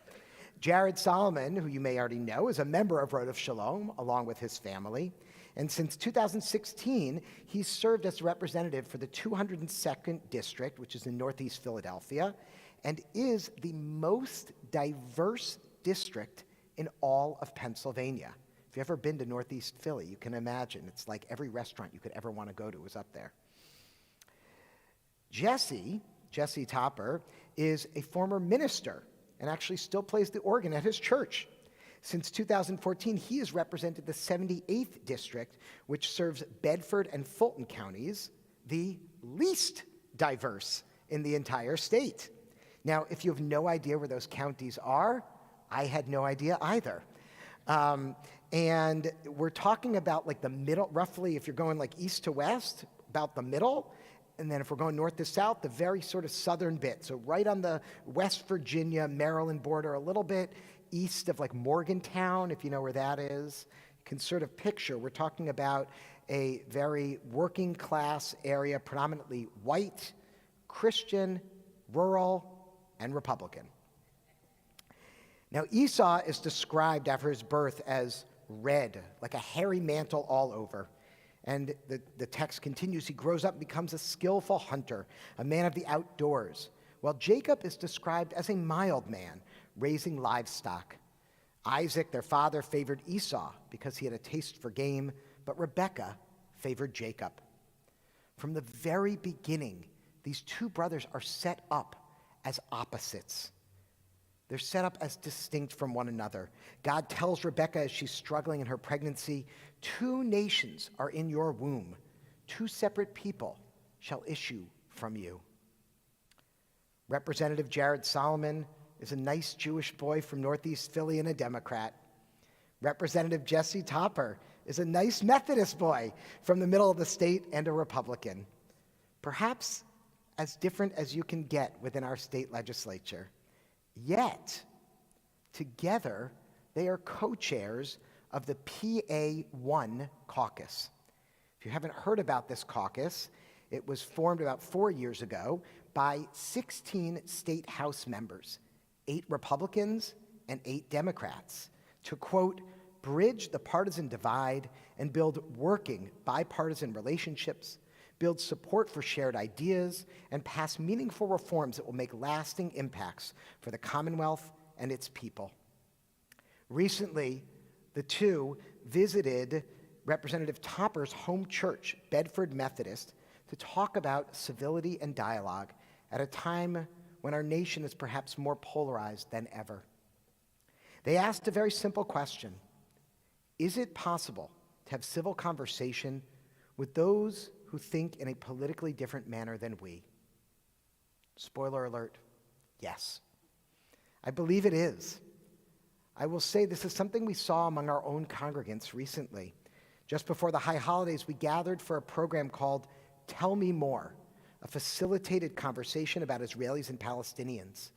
Jared Solomon, who you may already know, is a member of Road of Shalom along with his family. And since 2016, he's served as a representative for the 202nd District, which is in Northeast Philadelphia, and is the most diverse district in all of Pennsylvania. If you've ever been to Northeast Philly, you can imagine. It's like every restaurant you could ever want to go to is up there. Jesse Topper, is a former minister and actually still plays the organ at his church. Since 2014, he has represented the 78th District, which serves Bedford and Fulton counties, the least diverse in the entire state. Now, if you have no idea where those counties are, I had no idea either. And we're talking about like the middle, roughly, if you're going like east to west, about the middle. And then if we're going north to south, the very sort of southern bit. So right on the West Virginia, Maryland border, a little bit east of like Morgantown, if you know where that is. You can sort of picture, we're talking about a very working class area, predominantly white, Christian, rural, and Republican. Now, Esau is described after his birth as red, like a hairy mantle all over. And the text continues, he grows up and becomes a skillful hunter, a man of the outdoors, while Jacob is described as a mild man, raising livestock. Isaac, their father, favored Esau because he had a taste for game, but Rebekah favored Jacob. From the very beginning, these two brothers are set up as opposites. They're set up as distinct from one another. God tells Rebekah as she's struggling in her pregnancy, 2 nations are in your womb. 2 separate people shall issue from you. Representative Jared Solomon is a nice Jewish boy from Northeast Philly and a Democrat. Representative Jesse Topper is a nice Methodist boy from the middle of the state and a Republican. Perhaps as different as you can get within our state legislature. Yet, together, they are co-chairs of the PA1 caucus. If you haven't heard about this caucus, it was formed about 4 years ago by 16 state House members, 8 Republicans and 8 Democrats, to, quote, bridge the partisan divide and build working bipartisan relationships, build support for shared ideas, and pass meaningful reforms that will make lasting impacts for the Commonwealth and its people. Recently, the two visited Representative Topper's home church, Bedford Methodist, to talk about civility and dialogue at a time when our nation is perhaps more polarized than ever. They asked a very simple question. Is it possible to have civil conversation with those who think in a politically different manner than we? Spoiler alert, yes. I believe it is. I will say this is something we saw among our own congregants recently. Just before the high holidays, we gathered for a program called Tell Me More, a facilitated conversation about Israelis and Palestinians.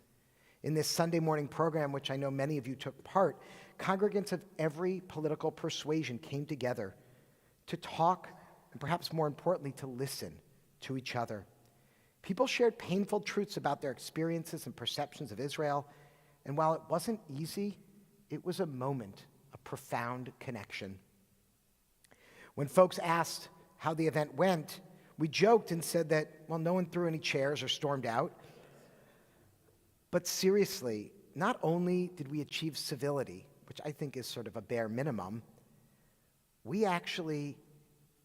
In this Sunday morning program, which I know many of you took part, congregants of every political persuasion came together to talk, and perhaps more importantly, to listen to each other. People shared painful truths about their experiences and perceptions of Israel, and while it wasn't easy, it was a moment of profound connection. When folks asked how the event went, we joked and said that, well, no one threw any chairs or stormed out. But seriously, not only did we achieve civility, which I think is sort of a bare minimum, we actually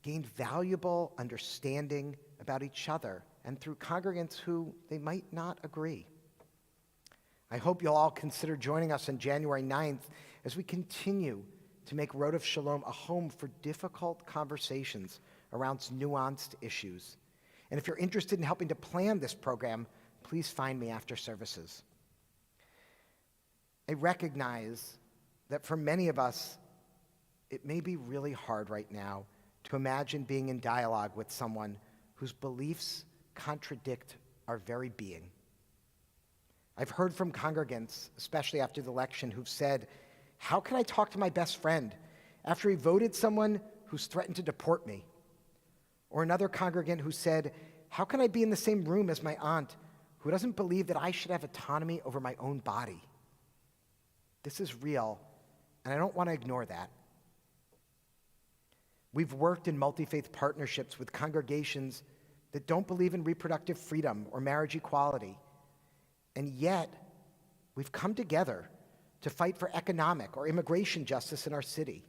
gained valuable understanding about each other and through congregants who they might not agree. I hope you'll all consider joining us on January 9th as we continue to make Road of Shalom a home for difficult conversations around nuanced issues. And if you're interested in helping to plan this program, please find me after services. I recognize that for many of us, it may be really hard right now to imagine being in dialogue with someone whose beliefs contradict our very being. I've heard from congregants, especially after the election, who've said, how can I talk to my best friend after he voted someone who's threatened to deport me? Or another congregant who said, how can I be in the same room as my aunt who doesn't believe that I should have autonomy over my own body? This is real, and I don't want to ignore that. We've worked in multi-faith partnerships with congregations that don't believe in reproductive freedom or marriage equality, and yet we've come together to fight for economic or immigration justice in our city.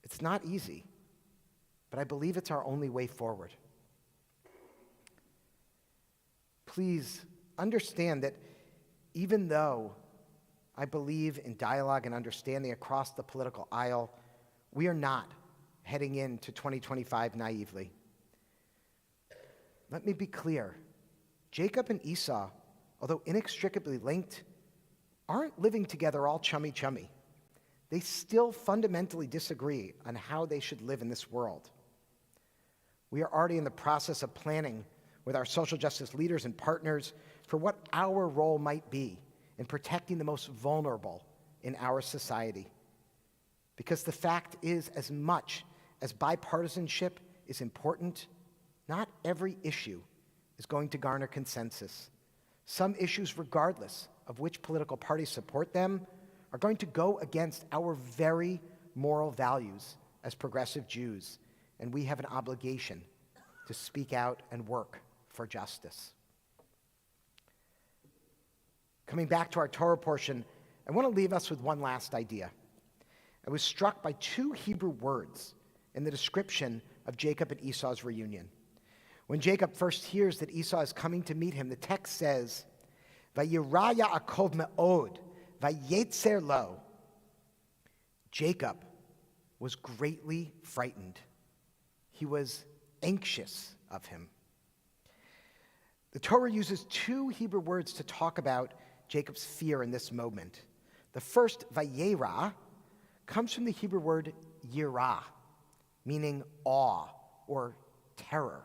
It's not easy, but I believe it's our only way forward. Please understand that even though I believe in dialogue and understanding across the political aisle, we are not heading into 2025 naively. Let me be clear. Jacob and Esau, although inextricably linked, aren't living together all chummy-chummy. They still fundamentally disagree on how they should live in this world. We are already in the process of planning with our social justice leaders and partners for what our role might be in protecting the most vulnerable in our society. Because the fact is, as much as bipartisanship is important, not every issue is going to garner consensus. Some issues, regardless of which political parties support them, are going to go against our very moral values as progressive Jews, and we have an obligation to speak out and work for justice. Coming back to our Torah portion, I want to leave us with one last idea. I was struck by two Hebrew words in the description of Jacob and Esau's reunion. When Jacob first hears that Esau is coming to meet him, the text says, "Vayira Yaakov me'od, vayetzer lo." Jacob was greatly frightened. He was anxious of him. The Torah uses two Hebrew words to talk about Jacob's fear in this moment. The first, vayera, comes from the Hebrew word yirah, meaning awe or terror.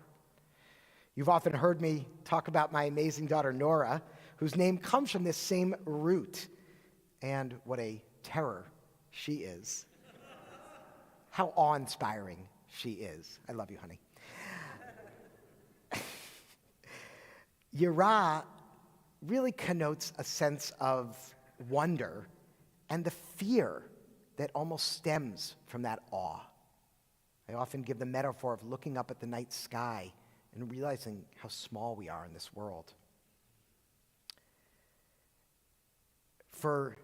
You've often heard me talk about my amazing daughter, Nora, whose name comes from this same root. And what a terror she is. How awe-inspiring she is. I love you, honey. Yirah really connotes a sense of wonder and the fear that almost stems from that awe. I often give the metaphor of looking up at the night sky and realizing how small we are in this world. For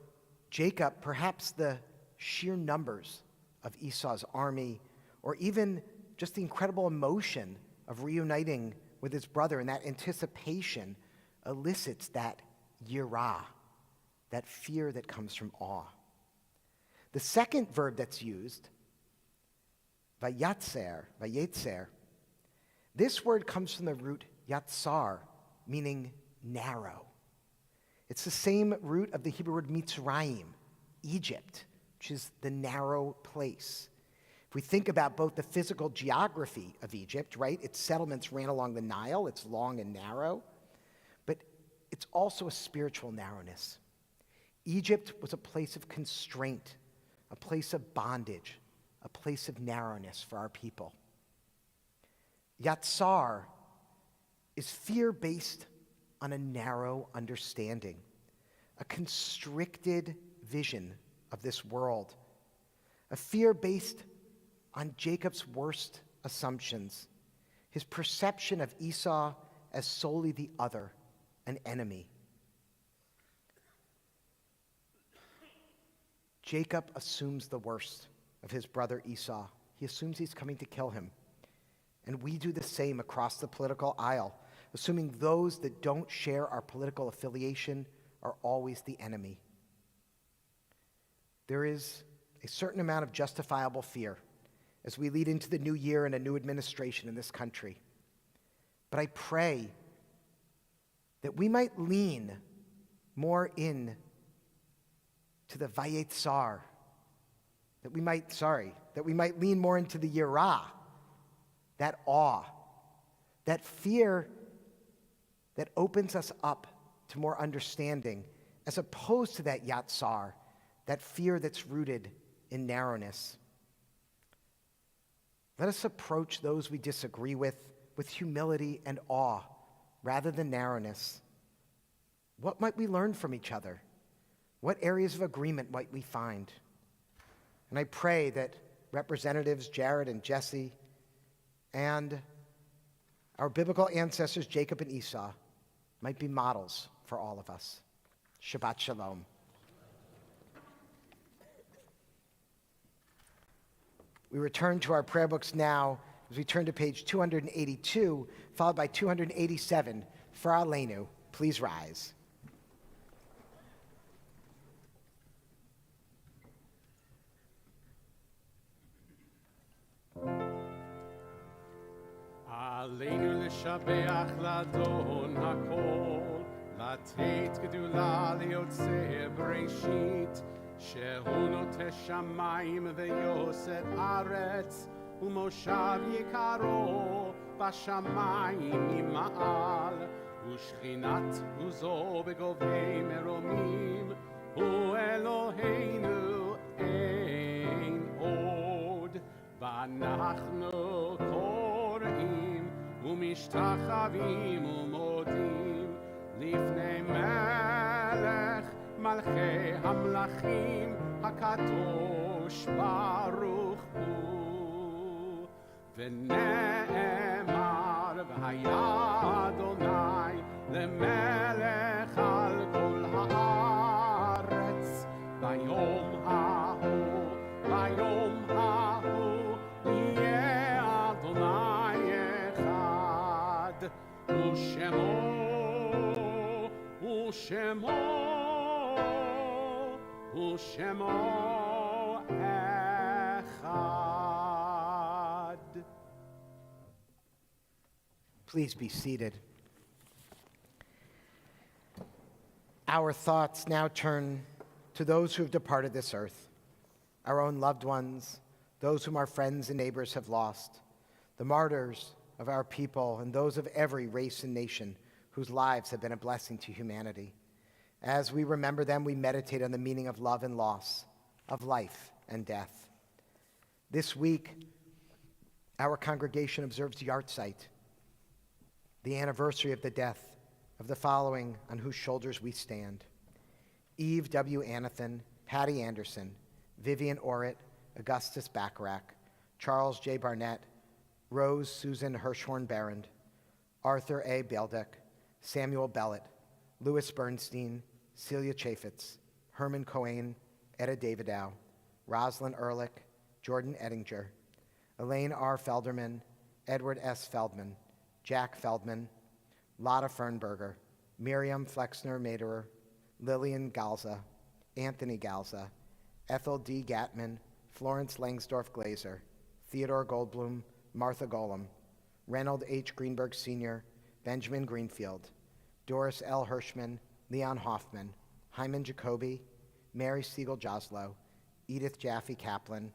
Jacob, perhaps the sheer numbers of Esau's army, or even just the incredible emotion of reuniting with his brother and that anticipation elicits that yirah, that fear that comes from awe. The second verb that's used, vayetzer, this word comes from the root yatsar, meaning narrow. It's the same root of the Hebrew word Mitzrayim, Egypt, which is the narrow place. If we think about both the physical geography of Egypt, right? Its settlements ran along the Nile, it's long and narrow, but it's also a spiritual narrowness. Egypt was a place of constraint, a place of bondage, a place of narrowness for our people. Yatsar is fear based on a narrow understanding, a constricted vision of this world, a fear based on Jacob's worst assumptions, his perception of Esau as solely the other, an enemy. Jacob assumes the worst of his brother Esau. He assumes he's coming to kill him. And we do the same across the political aisle, assuming those that don't share our political affiliation are always the enemy. There is a certain amount of justifiable fear as we lead into the new year and a new administration in this country. But I pray that we might lean more in to the vayetzar, that we might lean more into the yirah, that awe, that fear that opens us up to more understanding, as opposed to that yatsar, that fear that's rooted in narrowness. Let us approach those we disagree with humility and awe rather than narrowness. What might we learn from each other? What areas of agreement might we find? And I pray that Representatives Jared and Jesse and our biblical ancestors Jacob and Esau might be models for all of us. Shabbat Shalom. We return to our prayer books now as we turn to page 282, followed by 287. For Aleinu, please rise. עלינו לשבח לאדון הכל, לתת גדולה ליוצא בראשית, שהוא נוטה שמיים ויוסד ארץ, ומושב יקרו בשמיים ממעל, ושכינת עוזו בגובי מרומים, הוא אלוהינו אין עוד, ואנחנו קוראים ומשתחווים ומודים לפני מלך מלכי המלכים הקדוש ברוך הוא. ונאמר והיה אדוני למלך על כל הארץ ביום ההוא יהיה אדוני אחד ושמו אחד. Please be seated. Our thoughts now turn to those who have departed this earth, our own loved ones, those whom our friends and neighbors have lost, the martyrs of our people, and those of every race and nation whose lives have been a blessing to humanity. As we remember them, we meditate on the meaning of love and loss, of life and death. This week, our congregation observes the Yahrzeit, the anniversary of the death of the following on whose shoulders we stand: Eve W. Anathan, Patty Anderson, Vivian Orrit, Augustus Bacharach, Charles J. Barnett, Rose Susan Hirschhorn Barrand, Arthur A. Beldek, Samuel Bellett, Louis Bernstein, Celia Chaffetz, Herman Cohen, Etta Davidow, Rosalind Ehrlich, Jordan Ettinger, Elaine R. Felderman, Edward S. Feldman, Jack Feldman, Lotta Fernberger, Miriam Flexner Maderer, Lillian Galza, Anthony Galza, Ethel D. Gatman, Florence Langsdorff Glazer, Theodore Goldblum, Martha Golem, Reynold H. Greenberg Sr., Benjamin Greenfield, Doris L. Hirschman, Leon Hoffman, Hyman Jacoby, Mary Siegel Joslow, Edith Jaffe Kaplan,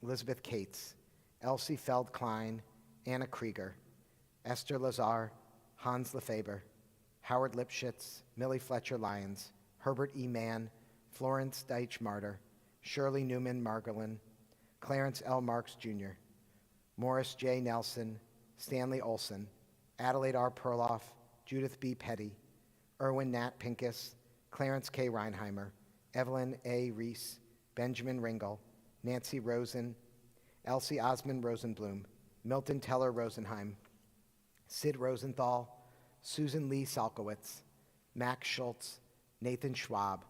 Elizabeth Cates, Elsie Feld Klein, Anna Krieger, Esther Lazar, Hans Lefebvre, Howard Lipschitz, Millie Fletcher Lyons, Herbert E. Mann, Florence Deitch Martyr, Shirley Newman Margolin, Clarence L. Marks Jr., Morris J. Nelson, Stanley Olson, Adelaide R. Perloff, Judith B. Petty, Erwin Nat Pincus, Clarence K. Reinheimer, Evelyn A. Reese, Benjamin Ringel, Nancy Rosen, Elsie Osmond Rosenblum, Milton Teller Rosenheim, Sid Rosenthal, Susan Lee Salkowitz, Max Schultz, Nathan Schwab,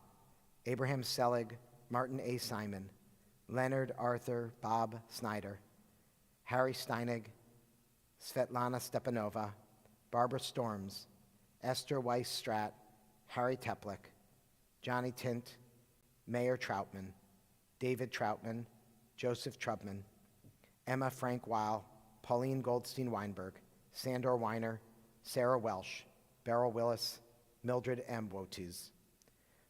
Abraham Selig, Martin A. Simon, Leonard Arthur Bob Snyder, Harry Steinig, Svetlana Stepanova, Barbara Storms, Esther Weiss Stratt, Harry Teplik, Johnny Tint, Mayor Troutman, David Troutman, Joseph Trubman, Emma Frank Weil, Pauline Goldstein Weinberg, Sandor Weiner, Sarah Welsh, Beryl Willis, Mildred M. Wotiz.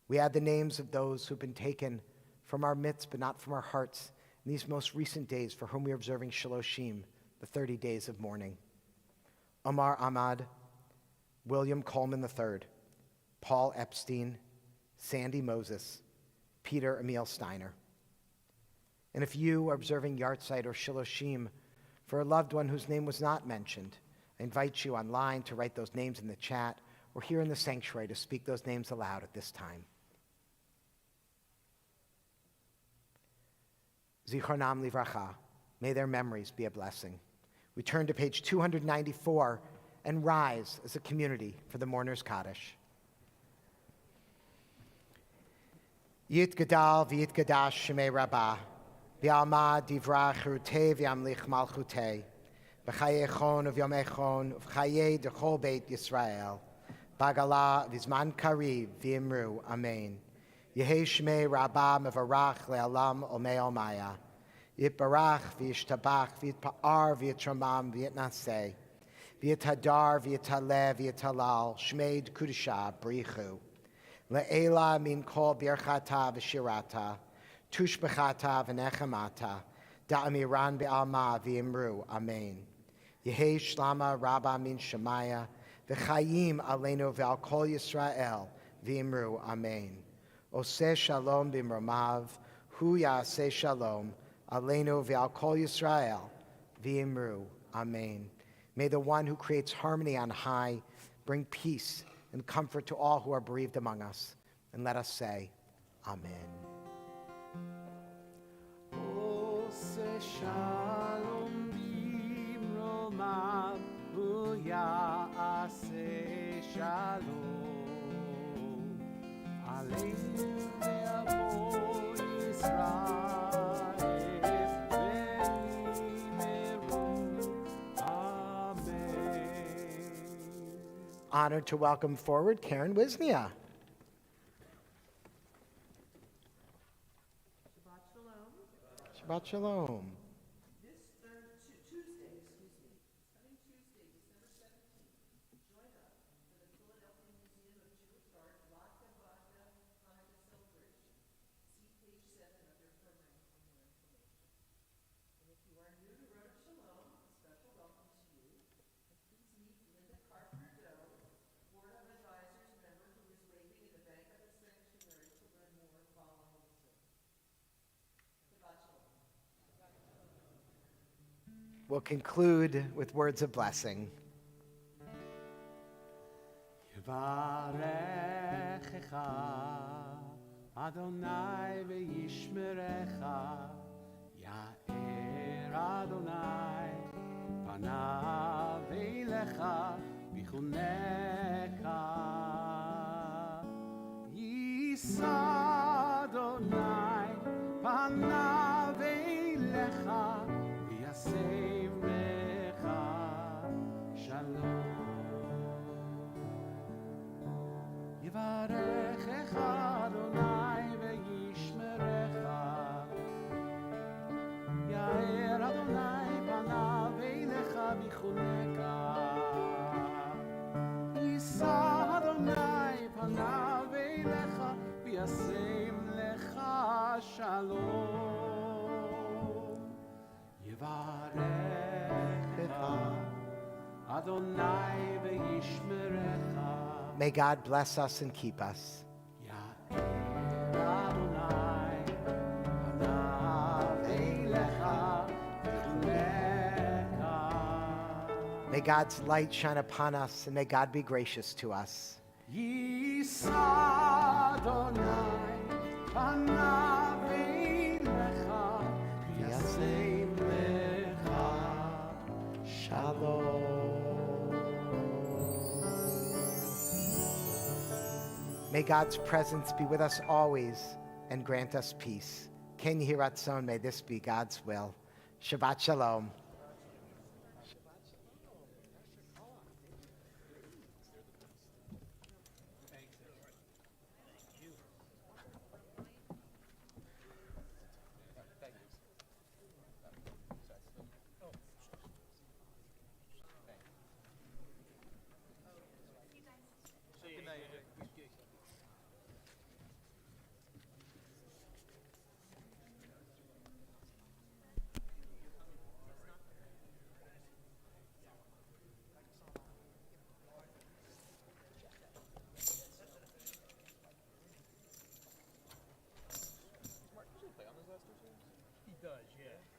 We add the names of those who've been taken from our midst but not from our hearts in these most recent days for whom we are observing Shaloshim, the 30 days of mourning. Omar Ahmad, William Coleman III, Paul Epstein, Sandy Moses, Peter Emil Steiner. And if you are observing Yahrzeit or Shaloshim for a loved one whose name was not mentioned, I invite you online to write those names in the chat or here in the sanctuary to speak those names aloud at this time. Zichronam livracha. May their memories be a blessing. We turn to page 294 and rise as a community for the Mourner's Kaddish. Yit Gadal v'yit Gadash Shemei Rabbah v'alma divrach chirutei v'yamlich malchutei v'chayei chon v'yomei chon v'chayei d'chol beit Yisrael b'agala v'zman kariv v'imru amen. Yehei Shemei Rabbah mevarach le'alam omei omaya Yitbarach v'yishtabach v'yitpa'ar v'yitramam v'yitnaseh v'yithadar v'yithaleh v'yithalal shmeid kudisha brichu le'ela min kol birchata v'shirata tushbechata v'nechemata da'amiran be'alma v'imru amen. Yehei shlama rabba min shemaya v'chayim aleinu v'al kol Yisrael v'imru amen. Oseh shalom b'mromav hu ya'aseh shalom Aleinu v'al kol Yisrael v'imru amen. May the one who creates harmony on high bring peace and comfort to all who are bereaved among us. And let us say, Amen. Oseh shalom b'mromav hu ya'aseh shalom aleinu ve'al kol Yisrael. Honored to welcome forward Karen Wisnia. Shabbat Shalom. This Tuesday, coming Tuesday, December 17th, join us for the Philadelphia Museum of Jewish Art Vodka Vodka Hanukkah celebration. See page 7 of your program for more information. And if you are new to Rosh Shalom, a special welcome to you. And please meet Linda Carpenter-Doe, Board of Advisors member who is waiting in the back of the sanctuary to learn more following the service. Shabbat Shalom. We'll conclude with words of blessing. Yevarechecha Adonai ve'yishmerecha Ya'er Adonai panav eilecha v'chunecha Yisa Adonai panav eilecha v'yasev lecha shalom. Yevarechecha Adonai ve'yishmerecha Ya'er Adonai panav eilecha v'chunecha Yisa Adonai panav eilecha v'yaseim lecha shalom. Yevarechecha Adonai ve'yishmerecha May God bless us and keep us. Ya'er Adonai panav eilecha v'chunecha May God's light shine upon us, and may God be gracious to us. Yisa Adonai panav eilecha v'yaseim lecha Shalom. May God's presence be with us always and grant us peace. Ken Yehi Ratzon, may this be God's will. Shabbat Shalom. He does, yeah.